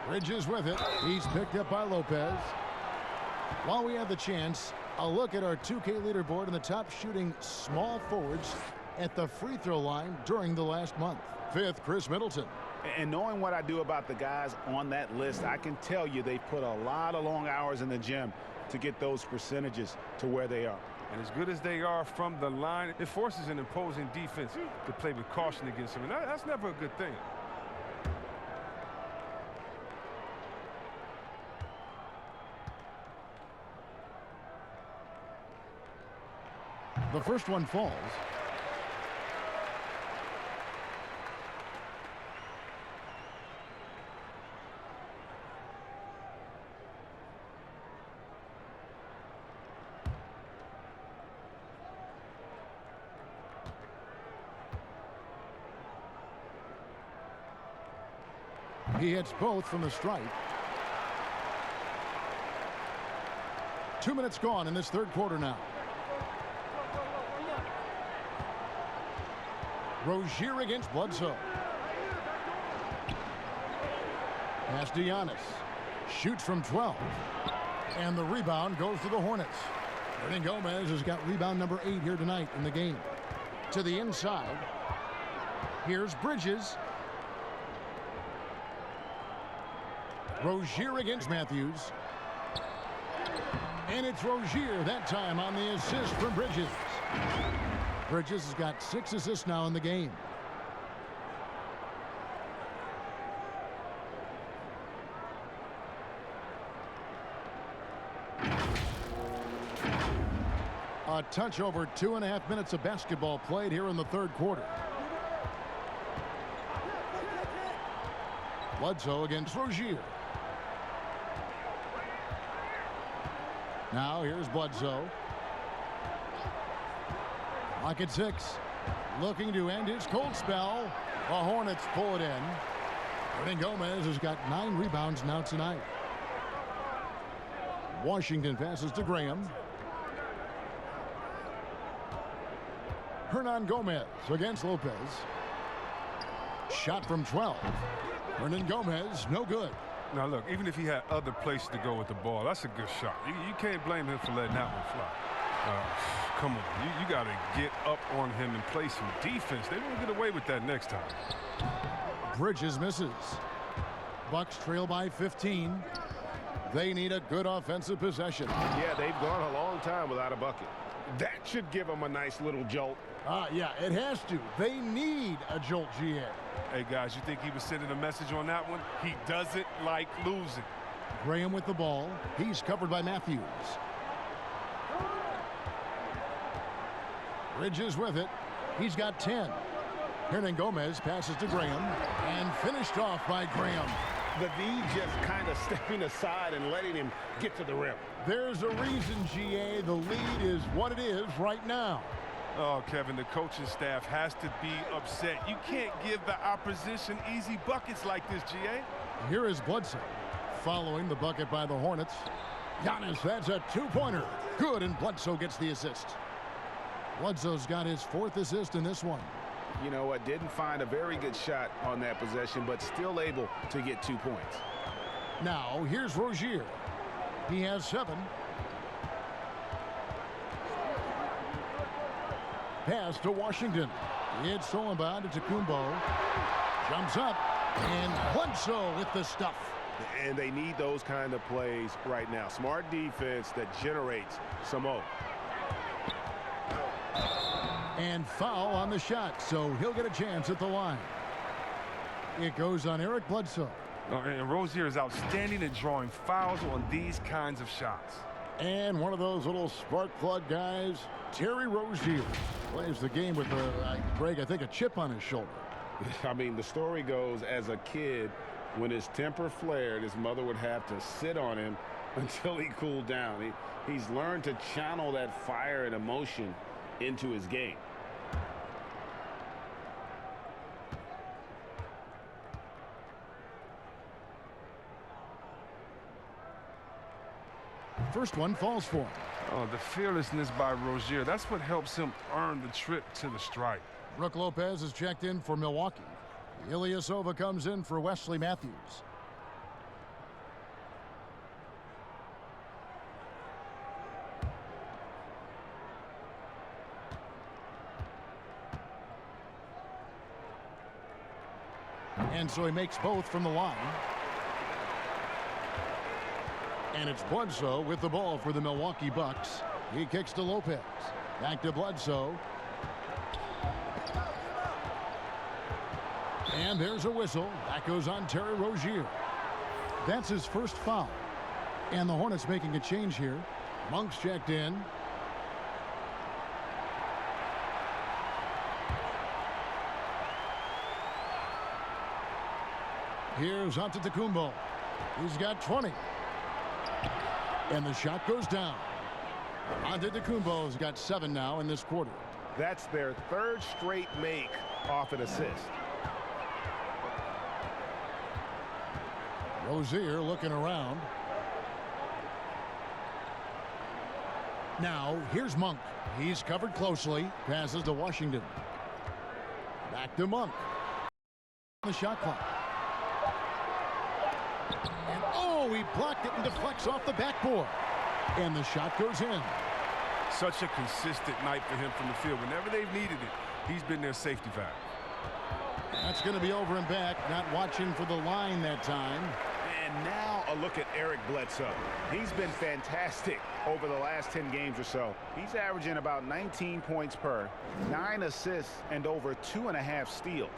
Bridges with it. He's picked up by Lopez. While we have the chance, a look at our 2K leaderboard and the top shooting small forwards at the free throw line during the last month. 5th, Chris Middleton. And knowing what I do about the guys on that list, I can tell you they put a lot of long hours in the gym to get those percentages to where they are. And as good as they are from the line, it forces an opposing defense to play with caution against them. And that's never a good thing. The first one falls. He hits both from the stripe. 2 minutes gone in this third quarter now. Rozier against Bledsoe. Pass to Giannis. Shoots from 12. And the rebound goes to the Hornets. Gomez has got rebound number 8 here tonight in the game. To the inside. Here's Bridges. Rozier against Matthews. And it's Rozier that time on the assist from Bridges. Bridges has got 6 assists now in the game. A touch over 2.5 minutes of basketball played here in the third quarter. Bledsoe against Rozier. Now here's Bledsoe. Clock at 6. Looking to end his cold spell. The Hornets pull it in. Gomez has got 9 rebounds now tonight. Washington passes to Graham. Gomez against Lopez. Shot from 12. Gomez, no good. Now, look, even if he had other places to go with the ball, that's a good shot. You can't blame him for letting that one fly. Come on, you got to get up on him and play some defense. They won't get away with that next time. Bridges misses. Bucks trail by 15. They need a good offensive possession. Yeah, they've gone a long time without a bucket. That should give them a nice little jolt. Yeah, it has to. They need a jolt, GA. Hey, guys, you think he was sending a message on that one? He doesn't like losing. Graham with the ball. He's covered by Matthews. Bridges with it. He's got 10. Gomez passes to Graham and finished off by Graham. The D just kind of stepping aside and letting him get to the rim. There's a reason, GA. The lead is what it is right now. Oh, Kevin, the coaching staff has to be upset. You can't give the opposition easy buckets like this, GA. Here is Bledsoe following the bucket by the Hornets. Giannis, that's a 2-pointer. Good, and Bledsoe gets the assist. Bledsoe's got his 4th assist in this one. You know what? Didn't find a very good shot on that possession, but still able to get 2 points. Now, here's Rozier. He has 7. Pass to Washington. It's stolen by Antetokounmpo. Jumps up, and Bledsoe with the stuff. And they need those kind of plays right now. Smart defense that generates some more. And foul on the shot, so he'll get a chance at the line. It goes on Eric Bledsoe. And Rozier is outstanding at drawing fouls on these kinds of shots. And one of those little spark plug guys, Terry Rozier, plays the game with, Greg, I think a chip on his shoulder. I mean, the story goes, as a kid, when his temper flared, his mother would have to sit on him until he cooled down. He's learned to channel that fire and emotion into his game. First one falls for him. Oh, the fearlessness by Rozier. That's what helps him earn the trip to the stripe. Brook Lopez is checked in for Milwaukee. Ilyasova comes in for Wesley Matthews. And so he makes both from the line. And it's Bledsoe with the ball for the Milwaukee Bucks. He kicks to Lopez. Back to Bledsoe. And there's a whistle. That goes on Terry Rozier. That's his first foul. And the Hornets making a change here. Monk's checked in. Here's Antetokounmpo. He's got 20. And the shot goes down. Antetokounmpo's got 7 now in this quarter. That's their 3rd straight make off an assist. Rozier looking around. Now, here's Monk. He's covered closely. Passes to Washington. Back to Monk. The shot clock. And oh, he blocked it and deflects off the backboard. And the shot goes in. Such a consistent night for him from the field. Whenever they've needed it, he's been their safety valve. That's going to be over and back. Not watching for the line that time. And now a look at Eric Bledsoe. He's been fantastic over the last 10 games or so. He's averaging about 19 points per, 9 assists, and over 2.5 steals.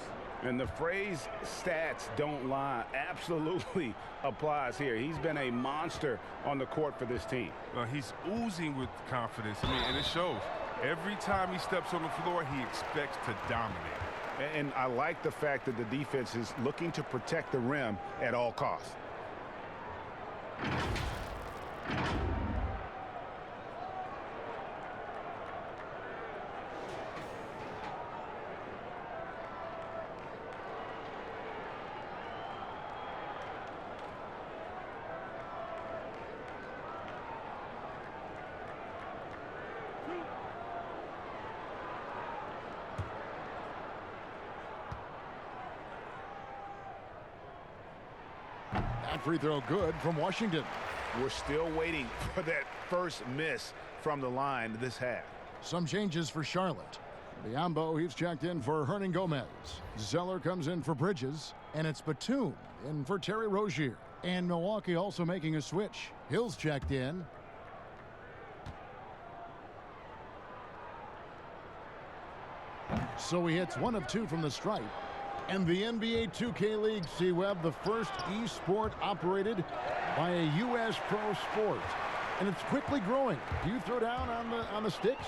And the phrase stats don't lie absolutely applies here. He's been a monster on the court for this team. He's oozing with confidence. I mean, and it shows. Every time he steps on the floor, he expects to dominate. And I like the fact that the defense is looking to protect the rim at all costs. Free throw good from Washington. We're still waiting for that first miss from the line this half. Some changes for Charlotte. Biyombo, he's checked in for Hernan Gomez. Zeller comes in for Bridges. And it's Batum in for Terry Rozier. And Milwaukee also making a switch. Hill's checked in. So he hits 1 of 2 from the stripe. And the NBA 2K League, C-Web, the first e-sport operated by a U.S. pro sport. And it's quickly growing. Do you throw down on the sticks?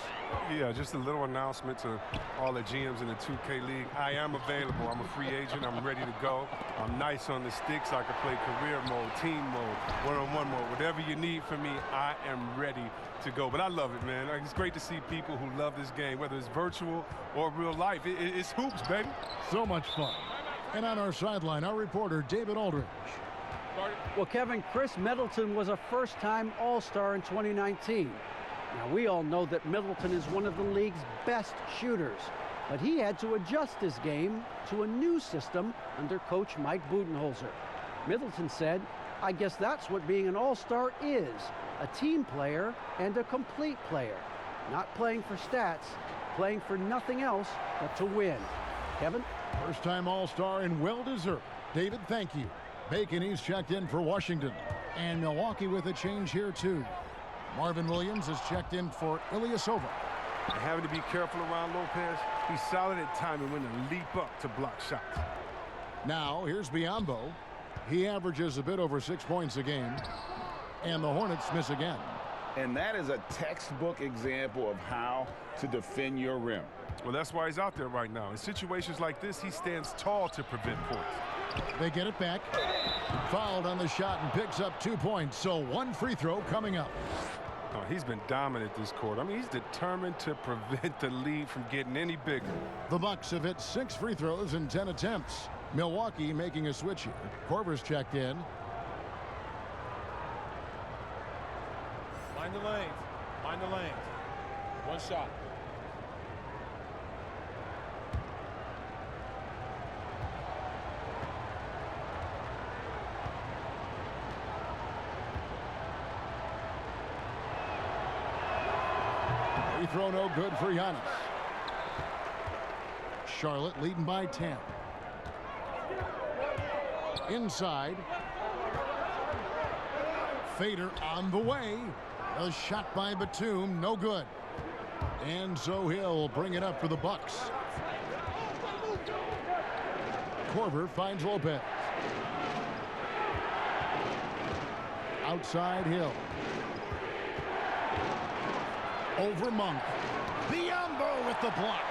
Yeah, just a little announcement to all the GMs in the 2K League. I am available. I'm a free agent. I'm ready to go. I'm nice on the sticks. I can play career mode, team mode, one-on-one mode. Whatever you need from me, I am ready to go. But I love it, man. It's great to see people who love this game, whether it's virtual or real life. It's hoops, baby. So much fun. And on our sideline, our reporter, David Aldridge. Well, Kevin, Chris Middleton was a first-time All-Star in 2019. Now, we all know that Middleton is one of the league's best shooters, but he had to adjust his game to a new system under coach Mike Budenholzer. Middleton said, "I guess that's what being an All-Star is, a team player and a complete player. Not playing for stats, playing for nothing else but to win." Kevin? First-time All-Star and well-deserved. David, thank you. Bacon, he's checked in for Washington. And Milwaukee with a change here, too. Marvin Williams is checked in for Ilyasova. Having to be careful around Lopez. He's solid at timing when to leap up to block shots. Now, here's Biyombo. He averages a bit over 6 points a game. And the Hornets miss again. And that is a textbook example of how to defend your rim. Well, that's why he's out there right now. In situations like this, he stands tall to prevent points. They get it back. Fouled on the shot and picks up 2 points. So 1 free throw coming up. Oh, he's been dominant this quarter. I mean, he's determined to prevent the lead from getting any bigger. The Bucks have hit 6 free throws in 10 attempts. Milwaukee making a switch here. Korver's checked in. Mind the lanes. Mind the lanes. 1 shot. Free throw no good for Giannis. Charlotte leading by 10. Inside. Fader on the way. A shot by Batum, no good. And so he'll bring it up for the Bucks. Korver finds Lopez. Outside Hill. Over Monk. Biyombo with the block.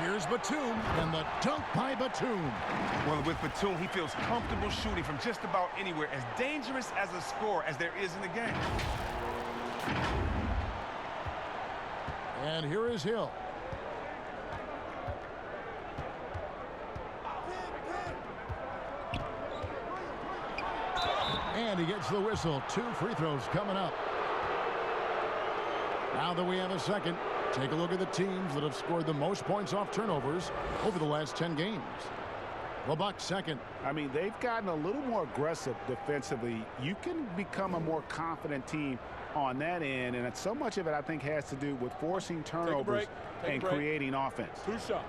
Here's Batum, and the dunk by Batum. Well, with Batum, he feels comfortable shooting from just about anywhere, as dangerous as a scorer as there is in the game. And here is Hill. And he gets the whistle. 2 free throws coming up. Now that we have a second, take a look at the teams that have scored the most points off turnovers over the last 10 games. The Bucks second. I mean, they've gotten a little more aggressive defensively. You can become a more confident team on that end, and so much of it, I think, has to do with forcing turnovers and creating offense. 2 shots.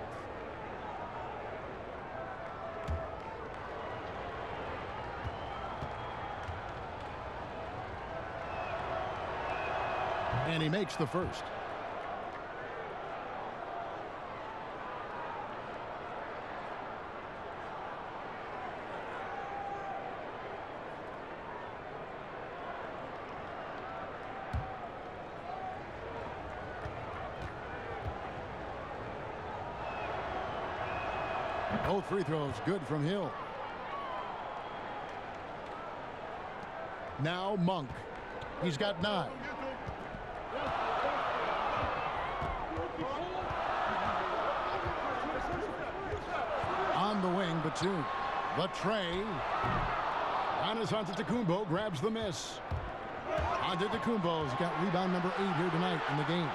And he makes the first. Both free throws good from Hill. Now Monk. He's got 9. On the wing, Batum. The tray. Giannis Antetokounmpo grabs the miss. Antetokounmpo's got rebound number 8 here tonight in the game.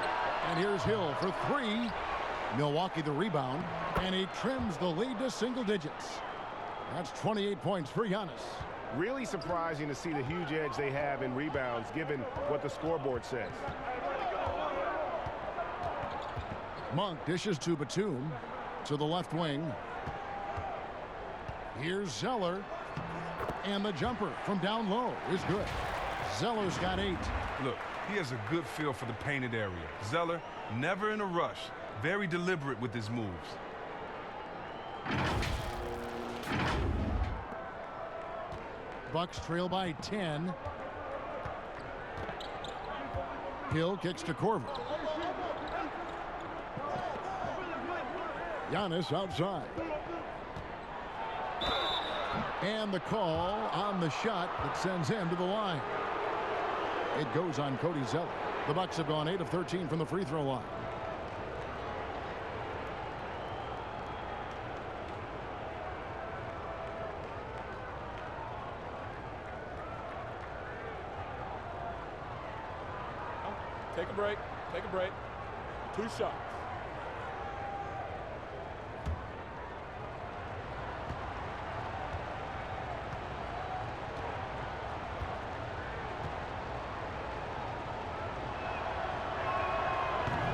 And here's Hill for 3. Milwaukee the rebound. And he trims the lead to single digits. That's 28 points for Giannis. Really surprising to see the huge edge they have in rebounds, given what the scoreboard says. Monk dishes to Batum. To the left wing. Here's Zeller. And the jumper from down low is good. Zeller's got 8. Look, he has a good feel for the painted area. Zeller, never in a rush. Very deliberate with his moves. Bucks trail by 10. Hill kicks to Korver. Giannis outside. And the call on the shot that sends him to the line. It goes on Cody Zeller. The Bucks have gone 8 of 13 from the free throw line. Take a break. Take a break. 2 shots.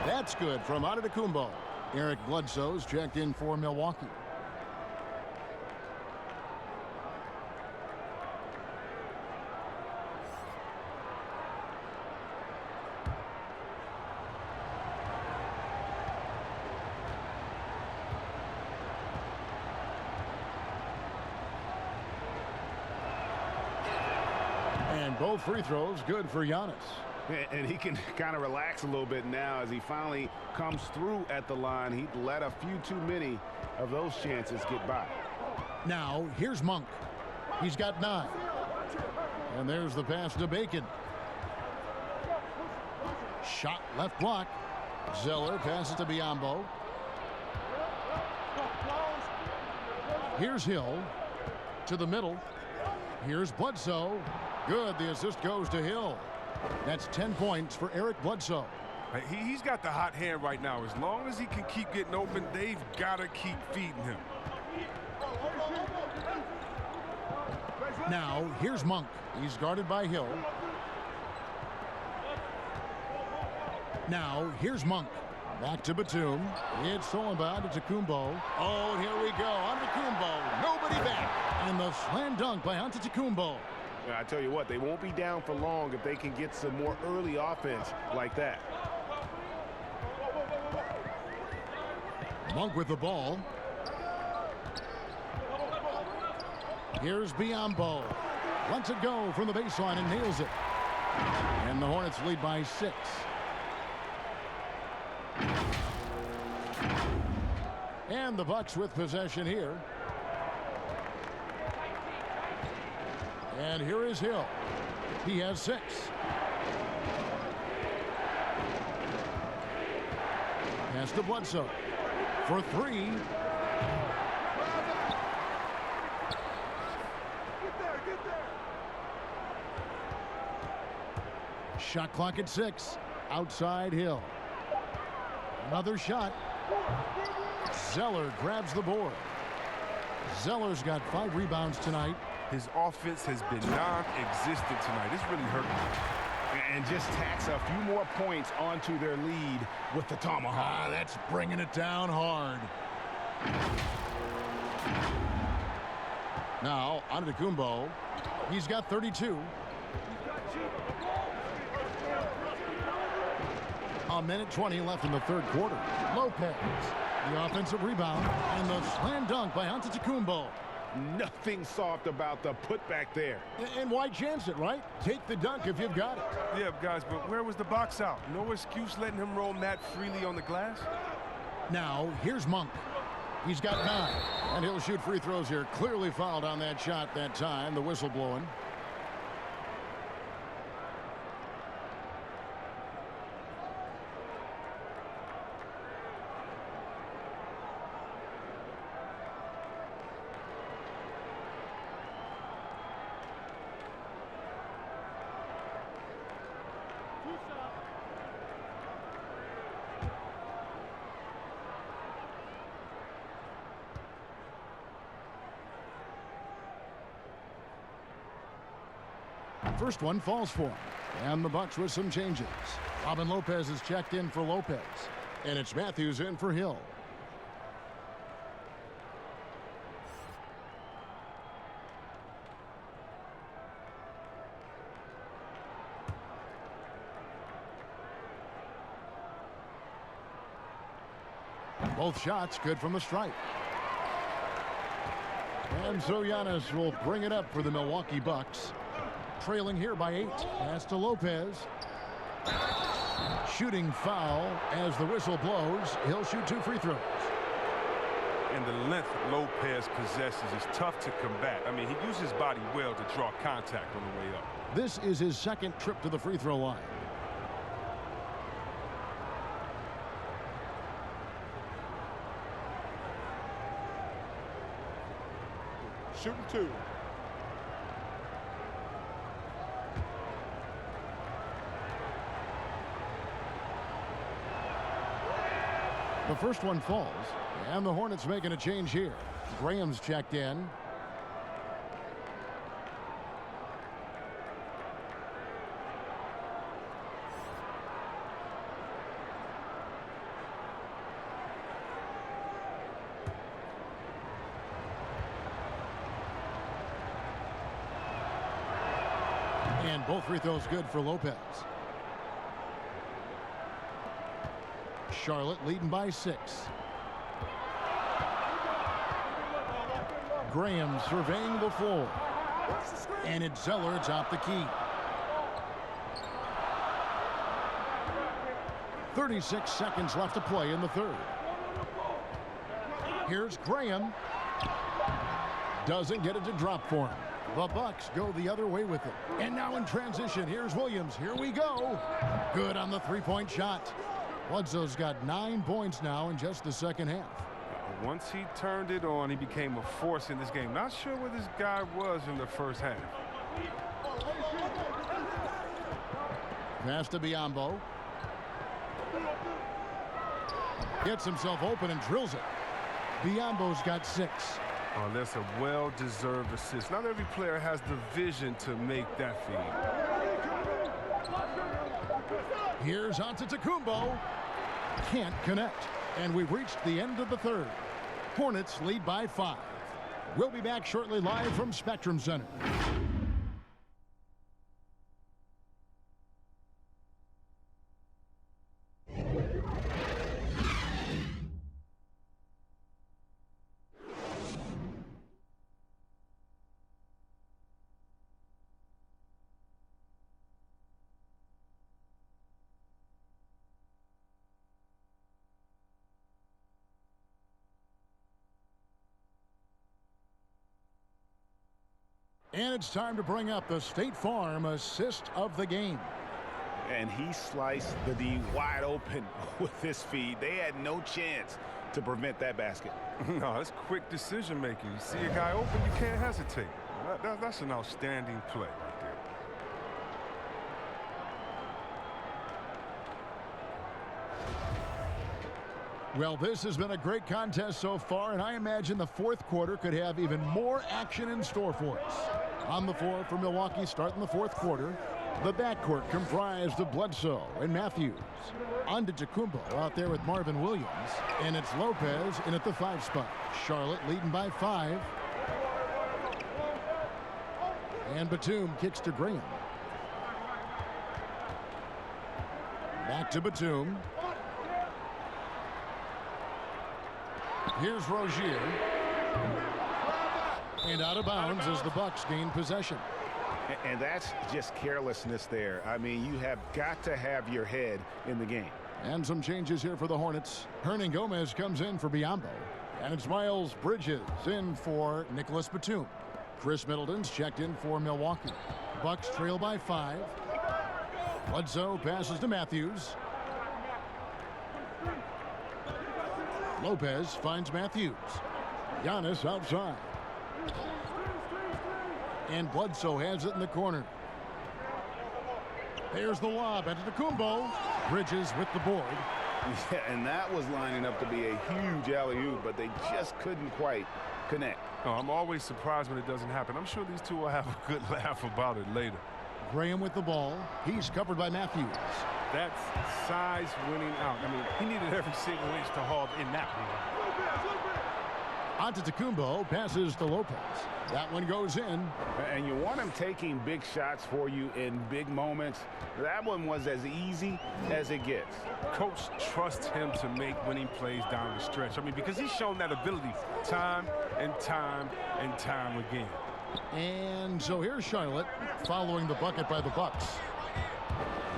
That's good from Antetokounmpo. Eric Bledsoe's checked in for Milwaukee. And both free throws good for Giannis. And he can kind of relax a little bit now as he finally comes through at the line. He let a few too many of those chances get by. Now, here's Monk. He's got 9. And there's the pass to Bacon. Shot left block. Zeller passes to Biyombo. Here's Hill. To the middle. Here's Bledsoe. Good. The assist goes to Hill. That's 10 points for Eric Bledsoe. He's got the hot hand right now. As long as he can keep getting open, they've got to keep feeding him. Now, here's Monk. He's guarded by Hill. Now, here's Monk. Back to Batum. It's stolen by Antetokounmpo. Oh, and here we go. Antetokounmpo. Nobody back. And the slam dunk by Antetokounmpo. I tell you what, they won't be down for long if they can get some more early offense like that. Monk with the ball. Here's Biyombo. Lets it go from the baseline and nails it. And the Hornets lead by 6. And the Bucks with possession here. And here is Hill. He has 6. Pass to Bledsoe for 3. Shot clock at 6. Outside Hill. Another shot. Zeller grabs the board. Zeller's got 5 rebounds tonight. His offense has been non-existent tonight. It's really hurting him. And just tacks a few more points onto their lead with the tomahawk. That's bringing it down hard. Now, Antetokounmpo. He's got 32. A minute 20 left in the third quarter. Lopez, the offensive rebound, and the slam dunk by Antetokounmpo. Nothing soft about the putback there. And why chance it, right? Take the dunk if you've got it. Yeah, guys, but where was the box out? No excuse letting him roam that freely on the glass. Now, here's Monk. He's got 9, and he'll shoot free throws here. Clearly fouled on that shot that time. The whistle blowing. First one falls for him. And the Bucks with some changes. Robin Lopez is checked in for Lopez. And it's Matthews in for Hill. Both shots good from the stripe. And so Giannis will bring it up for the Milwaukee Bucks. Trailing here by 8. Pass to Lopez. Shooting foul as the whistle blows. He'll shoot 2 free throws. And the length Lopez possesses is tough to combat. I mean, he uses his body well to draw contact on the way up. This is his second trip to the free throw line. Shooting 2. The first one falls, and the Hornets making a change here. Graham's checked in. And both free throws good for Lopez. Charlotte leading by 6. Graham surveying the floor. And it's Zeller atop the key. 36 seconds left to play in the third. Here's Graham. Doesn't get it to drop for him. The Bucks go the other way with it. And now in transition, here's Williams. Here we go. Good on the three-point shot. Bledsoe's got 9 points now in just the second half. Once he turned it on, he became a force in this game. Not sure where this guy was in the first half. Pass to Biyombo. Gets himself open and drills it. Biyombo's got 6. Oh, that's a well-deserved assist. Not every player has the vision to make that feed. Here's Antetokounmpo. Can't connect. And we've reached the end of the third. Hornets lead by 5. We'll be back shortly live from Spectrum Center. And it's time to bring up the State Farm assist of the game. And he sliced the D wide open with this feed. They had no chance to prevent that basket. No, it's quick decision making. You see a guy open, you can't hesitate. That's an outstanding play right there. Well, this has been a great contest so far, and I imagine the fourth quarter could have even more action in store for us. On the floor for Milwaukee starting the fourth quarter, the backcourt comprised of Bledsoe and Matthews. Antetokounmpo out there with Marvin Williams, and it's Lopez in at the 5 spot. Charlotte leading by 5. And Batum kicks to Graham. Back to Batum. Here's Rozier. And out of bounds as the Bucks gain possession. And that's just carelessness there. I mean, you have got to have your head in the game. And some changes here for the Hornets. Hernangomez comes in for Biyombo. And it's Miles Bridges in for Nicholas Batum. Chris Middleton's checked in for Milwaukee. Bucks trail by 5. Bledsoe passes to Matthews. Lopez finds Matthews. Giannis outside. And Bledsoe has it in the corner. There's the lob. Antetokounmpo. Bridges with the board. Yeah, and that was lining up to be a huge alley-oop, but they just couldn't quite connect. Oh, I'm always surprised when it doesn't happen. I'm sure these two will have a good laugh about it later. Graham with the ball. He's covered by Matthews. That's size winning out. I mean, he needed every single inch to haul in that one. Antetokounmpo passes to Lopez. That one goes in. And you want him taking big shots for you in big moments. That one was as easy as it gets. Coach trusts him to make winning plays down the stretch. I mean, because he's shown that ability time and time and time again. And so here's Charlotte following the bucket by the Bucks.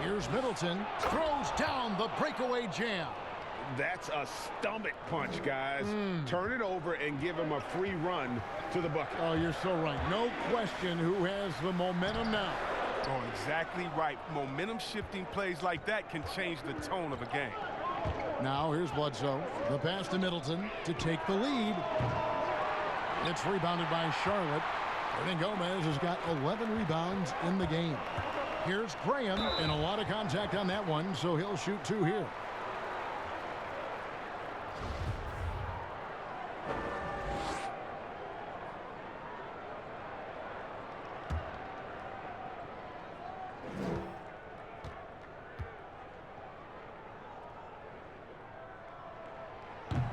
Here's Middleton. Throws down the breakaway jam. That's a stomach punch, guys. Turn it over and give him a free run to the bucket. Oh, you're so right. No question who has the momentum now. Oh, exactly right. Momentum shifting plays like that can change the tone of a game. Now here's Bledsoe. The pass to Middleton to take the lead. It's rebounded by Charlotte. Hernangomez has got 11 rebounds in the game. Here's Graham, and a lot of contact on that one, so he'll shoot 2 here.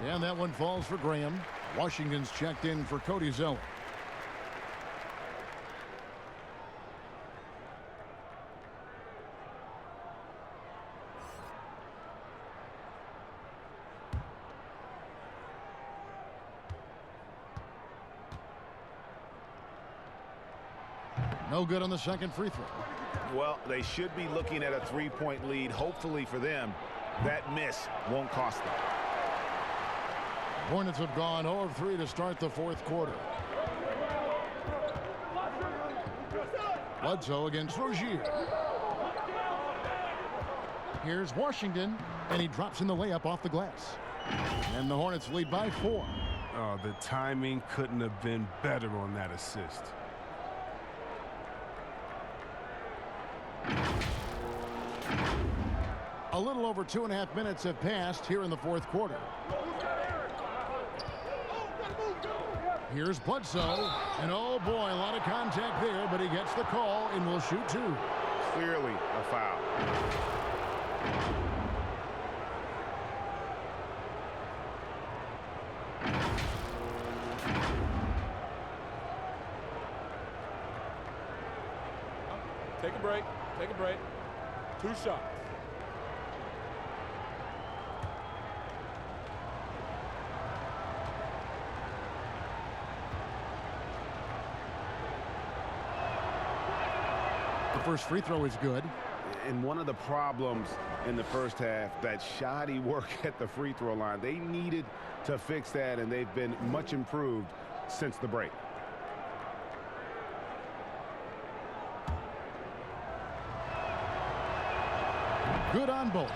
And that one falls for Graham. Washington's checked in for Cody Zeller. No good on the second free throw. Well, they should be looking at a 3-point lead. Hopefully for them, that miss won't cost them. Hornets have gone 0 of 3 to start the fourth quarter. Bledsoe against Rozier. Here's Washington, and he drops in the layup off the glass. And the Hornets lead by 4. Oh, the timing couldn't have been better on that assist. A little over 2.5 minutes have passed here in the fourth quarter. Here's Bledsoe, and oh boy, a lot of contact there, but he gets the call and will shoot 2. Clearly a foul. Take a break. Take a break. 2 shots. First free throw is good. And one of the problems in the first half, that shoddy work at the free throw line. They needed to fix that, and they've been much improved since the break. Good on both.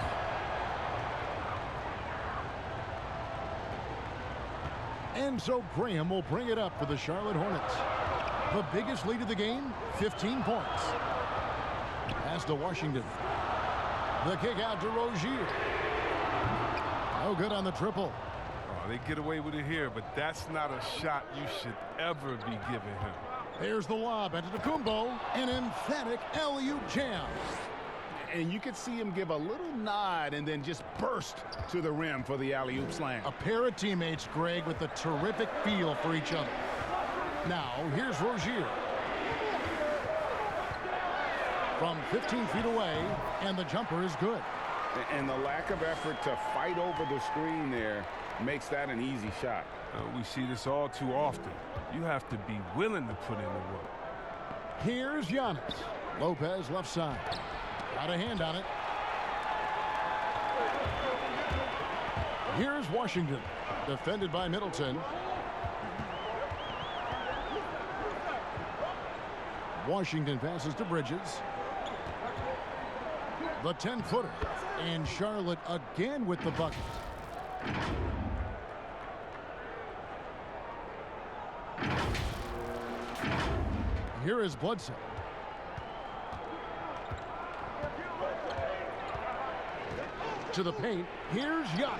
And so Graham will bring it up for the Charlotte Hornets. The biggest lead of the game, 15 points. Pass to Washington. The kick out to Rozier. No good on the triple. Oh, they get away with it here, but that's not a shot you should ever be giving him. Here's the lob into Kumbo, an emphatic alley-oop jam. And you could see him give a little nod and then just burst to the rim for the alley-oop slam. A pair of teammates, Greg, with a terrific feel for each other. Now, here's Rozier. From 15 feet away, and the jumper is good. And the lack of effort to fight over the screen there makes that an easy shot. We see this all too often. You have to be willing to put in the work. Here's Giannis. Lopez left side. Got a hand on it. Here's Washington. Defended by Middleton. Washington passes to Bridges. The 10-footer. And Charlotte again with the bucket. Here is Bledsoe. To the paint. Here's Giannis.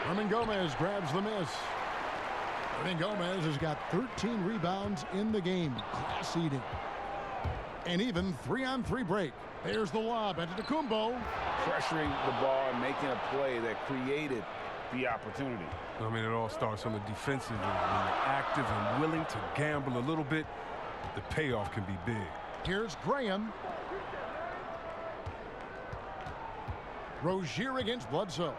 Hernan Gomez grabs the miss. Hernan Gomez has got 13 rebounds in the game. Class eating. And even 3-on-3 break. There's the lob into Kumbo. Pressuring the ball and making a play that created the opportunity. I mean, it all starts on the defensive end. When you're active and willing to gamble a little bit, the payoff can be big. Here's Graham. Rozier against Bledsoe.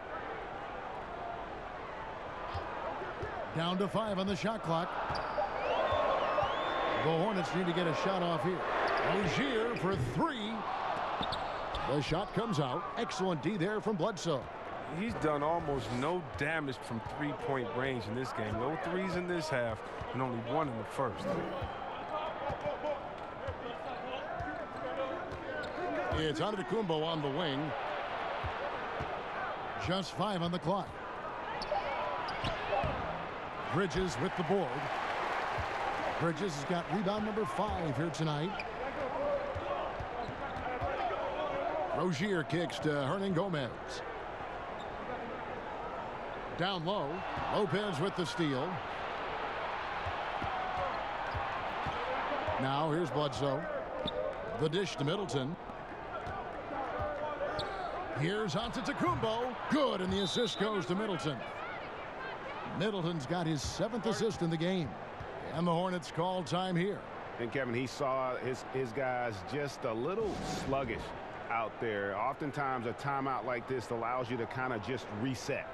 Down to 5 on the shot clock. The Hornets need to get a shot off here. Rozier for 3. The shot comes out. Excellent D there from Bledsoe. He's done almost no damage from three-point range in this game. No threes in this half and only 1 in the first. It's Antetokounmpo on the wing. Just 5 on the clock. Bridges with the board. Bridges has got rebound number 5 here tonight. Rozier kicks to Hernan Gomez. Down low. Lopez with the steal. Now here's Bledsoe. The dish to Middleton. Here's Antetokounmpo. Good, and the assist goes to Middleton. Middleton's got his 7th assist in the game. And the Hornets call time here. And Kevin, he saw his guys just a little sluggish out there. Oftentimes a timeout like this allows you to kind of just reset.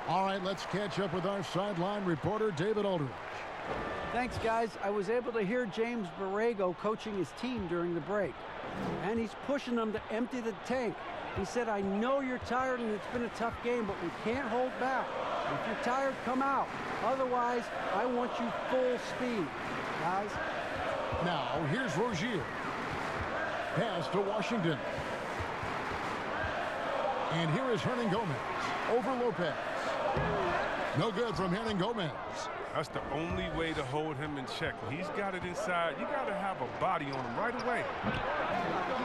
All right, let's catch up with our sideline reporter, David Aldridge. Thanks, guys. I was able to hear James Borrego coaching his team during the break. And he's pushing them to empty the tank. He said, I know you're tired and it's been a tough game, but we can't hold back. If you're tired, come out. Otherwise, I want you full speed, guys. Now, here's Rozier. Pass to Washington. And here is Hernan Gomez over Lopez. No good from Hernan Gomez. That's the only way to hold him in check. When he's got it inside, you got to have a body on him right away.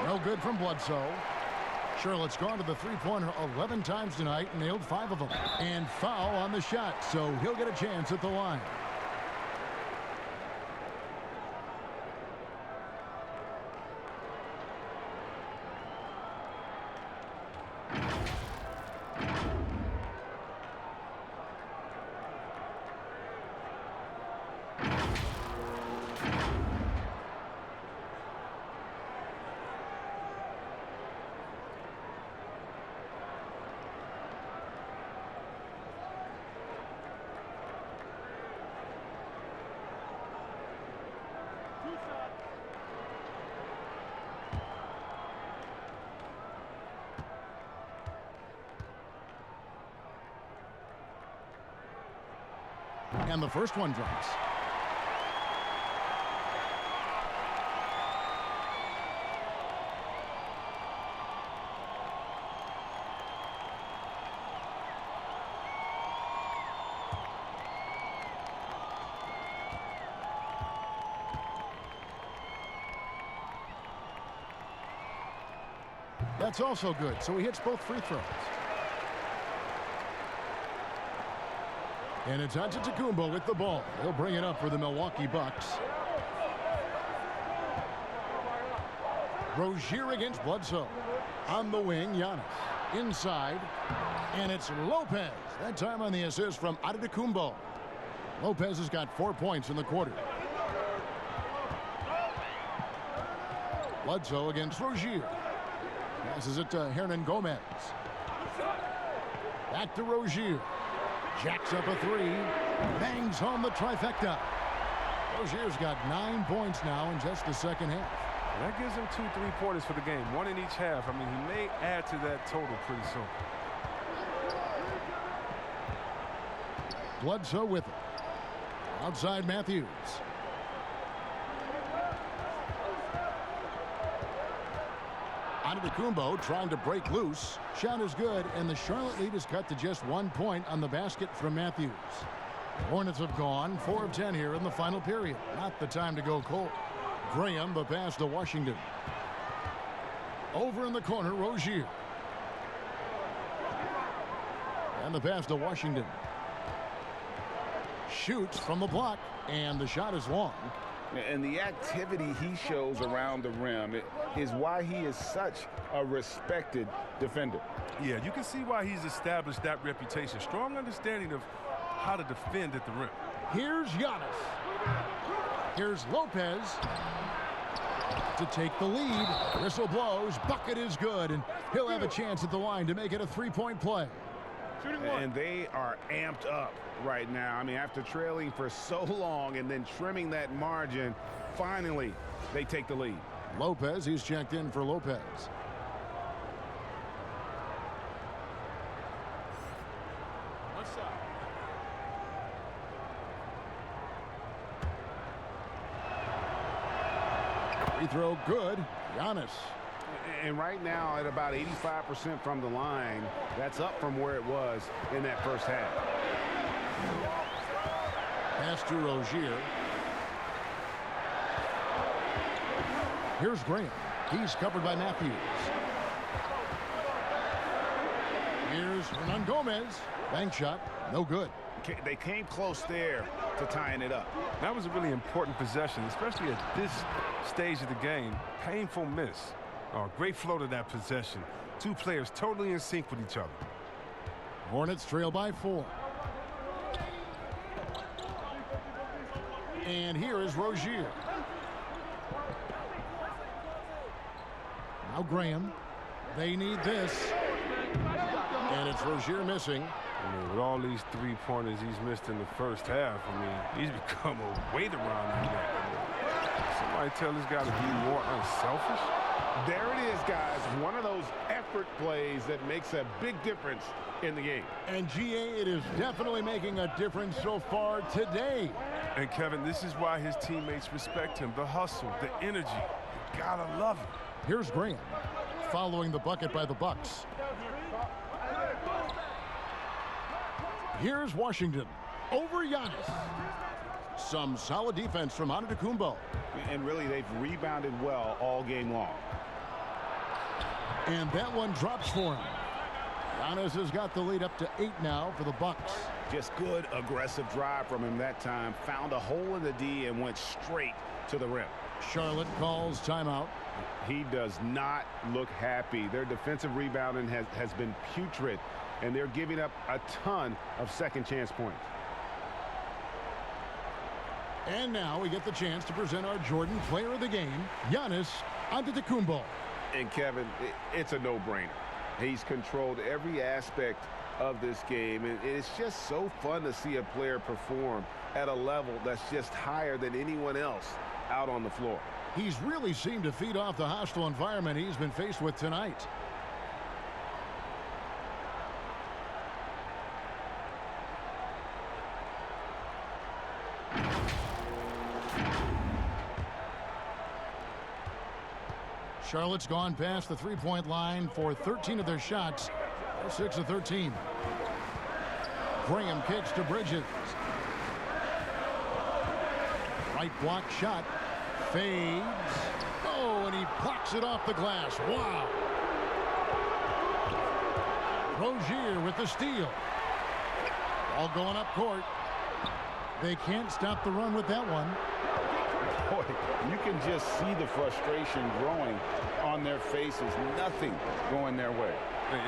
No good from Bledsoe. Charlotte's gone to the three-pointer 11 times tonight and nailed 5 of them. And foul on the shot, so he'll get a chance at the line. And the first one drops. That's also good, so he hits both free throws. And it's Antetokounmpo with the ball. He'll bring it up for the Milwaukee Bucks. Rozier against Bledsoe. On the wing, Giannis. Inside, and it's Lopez. That time on the assist from Antetokounmpo. Lopez has got 4 points in the quarter. Bledsoe against Rozier. Passes it to Hernan Gomez. Back to Rozier. Jacks up a three. Bangs home the trifecta. Rozier's got 9 points now in just the second half. And that gives him 2 3-pointers for the game, one in each half. I mean, he may add to that total pretty soon. Bledsoe with it. Outside Matthews. Antetokounmpo trying to break loose. Shot is good, and the Charlotte lead is cut to just 1 point on the basket from Matthews. The Hornets have gone 4 of 10 here in the final period. Not the time to go cold. Graham, the pass to Washington. Over in the corner, Rozier. And the pass to Washington. Shoots from the block, and the shot is long. And the activity he shows around the rim is why he is such a respected defender. Yeah, you can see why he's established that reputation. Strong understanding of how to defend at the rim. Here's Giannis. Here's Lopez to take the lead. Whistle blows. Bucket is good, and he'll have a chance at the line to make it a 3-point play. And they are amped up right now. I mean, after trailing for so long and then trimming that margin, finally they take the lead. Lopez, he's checked in for Lopez. One shot. Free throw good. Giannis. And right now at about 85% from the line, that's up from where it was in that first half. Pass to Rozier. Here's Graham. He's covered by Matthews. Here's Hernan Gomez. Bank shot. No good. They came close there to tying it up. That was a really important possession, especially at this stage of the game. Painful miss. Oh, great flow to that possession. Two players totally in sync with each other. Hornets trail by 4. And here is Rozier. Now Graham. They need this. And it's Rozier missing. I mean, with all these 3-pointers he's missed in the first half, I mean, he's become a weight around that net. Somebody tell this guy to be more unselfish. There it is, guys. One of those effort plays that makes a big difference in the game. And GA, it is definitely making a difference so far today. And Kevin, this is why his teammates respect him. The hustle, the energy. You gotta love it. Here's Graham following the bucket by the Bucks. Here's Washington over Giannis. Some solid defense from Antetokounmpo. And really, they've rebounded well all game long. And that one drops for him. Giannis has got the lead up to 8 now for the Bucks. Just good aggressive drive from him that time. Found a hole in the D and went straight to the rim. Charlotte calls timeout. He does not look happy. Their defensive rebounding has been putrid, and they're giving up a ton of second chance points. And now we get the chance to present our Jordan player of the game, Giannis Antetokounmpo. And Kevin, it's a no-brainer. He's controlled every aspect of this game, and it's just so fun to see a player perform at a level that's just higher than anyone else out on the floor. He's really seemed to feed off the hostile environment he's been faced with tonight. Charlotte's gone past the three-point line for 13 of their shots. They're 6 of 13. Graham kicks to Bridges. Right block shot. Fades. Oh, and he blocks it off the glass. Wow. Rozier with the steal. All going up court. They can't stop the run with that one. Boy, you can just see the frustration growing on their faces. Nothing going their way.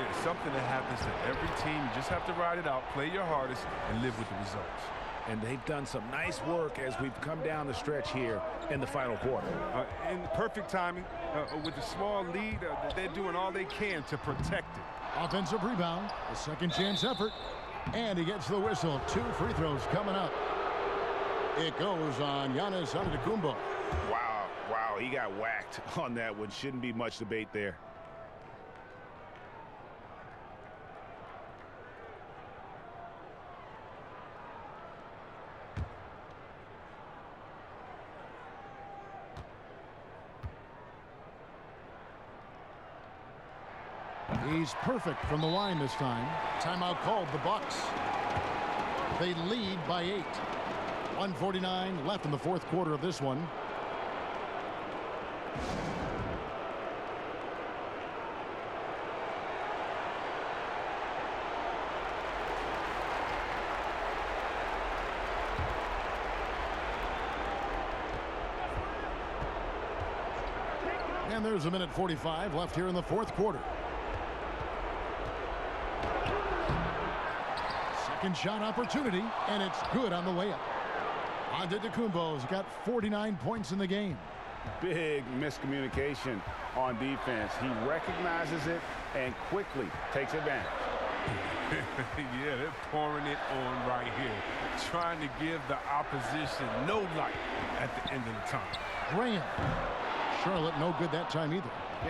It's something that happens to every team. You just have to ride it out, play your hardest, and live with the results. And they've done some nice work as we've come down the stretch here in the final quarter. In perfect timing, with a small lead, they're doing all they can to protect it. Offensive rebound, a second chance effort, and he gets the whistle. 2 free throws coming up. It goes on Giannis Antetokounmpo. Wow, he got whacked on that one. Shouldn't be much debate there. He's perfect from the line this time. Timeout called, the Bucks. They lead by 8. 1:49 left in the fourth quarter of this one. And there's a minute 45 left here in the fourth quarter. Second shot opportunity, and it's good on the way up. Antetokounmpo's got 49 points in the game. Big miscommunication on defense. He recognizes it and quickly takes advantage. Yeah, they're pouring it on right here. Trying to give the opposition no light at the end of the time. Graham. Charlotte no good that time either.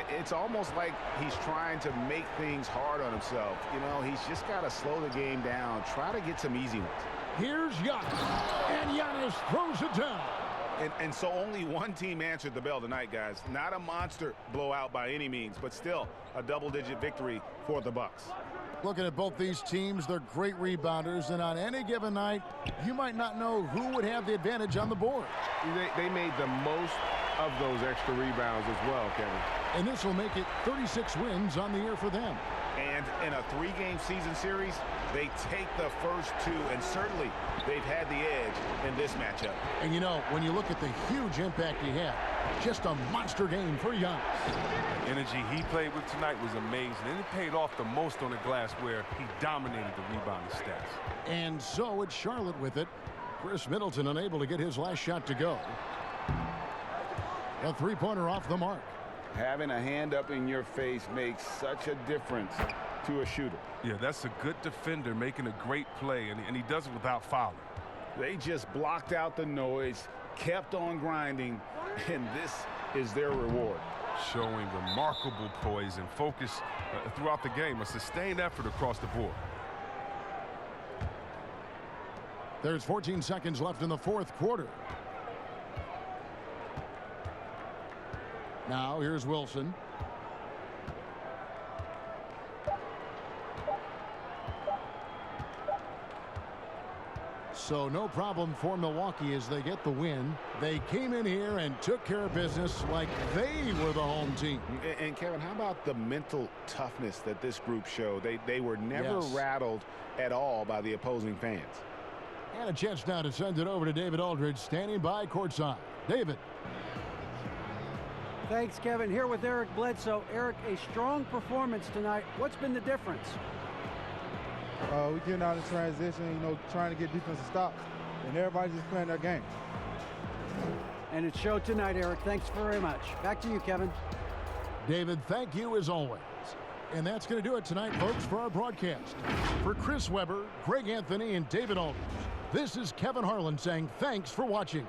It's almost like he's trying to make things hard on himself. You know, he's just got to slow the game down. Try to get some easy ones. Here's Giannis, and Giannis throws it down. And so only one team answered the bell tonight, guys. Not a monster blowout by any means, but still a double-digit victory for the Bucks. Looking at both these teams, they're great rebounders, and on any given night, you might not know who would have the advantage on the board. They made the most of those extra rebounds as well, Kevin. And this will make it 36 wins on the year for them. And in a 3-game season series, they take the first 2, and certainly they've had the edge in this matchup. And you know, when you look at the huge impact he had, just a monster game for Giannis. The energy he played with tonight was amazing, and it paid off the most on the glass where he dominated the rebounding stats. And so it's Charlotte with it. Chris Middleton unable to get his last shot to go. A three-pointer off the mark. Having a hand up in your face makes such a difference to a shooter. Yeah, that's a good defender making a great play, and he does it without fouling. They just blocked out the noise, kept on grinding, and this is their reward. Showing remarkable poise and focus throughout the game, a sustained effort across the board. There's 14 seconds left in the fourth quarter. Now here's Wilson. So no problem for Milwaukee as they get the win. They came in here and took care of business like they were the home team. And Kevin, how about the mental toughness that this group showed? They were never rattled at all by the opposing fans. And a chance now to send it over to David Aldridge, standing by courtside. David. Thanks, Kevin. Here with Eric Bledsoe. Eric, a strong performance tonight. What's been the difference? We're getting out of transition, trying to get defensive stops, and everybody's just playing their game. And it showed tonight, Eric. Thanks very much. Back to you, Kevin. David, thank you as always. And that's going to do it tonight, folks, for our broadcast. For Chris Webber, Greg Anthony, and David Aldridge, this is Kevin Harlan saying thanks for watching.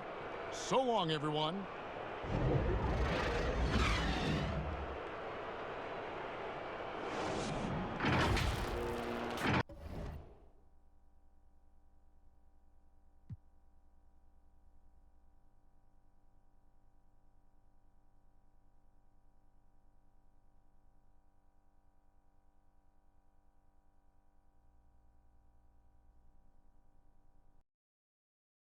So long, everyone.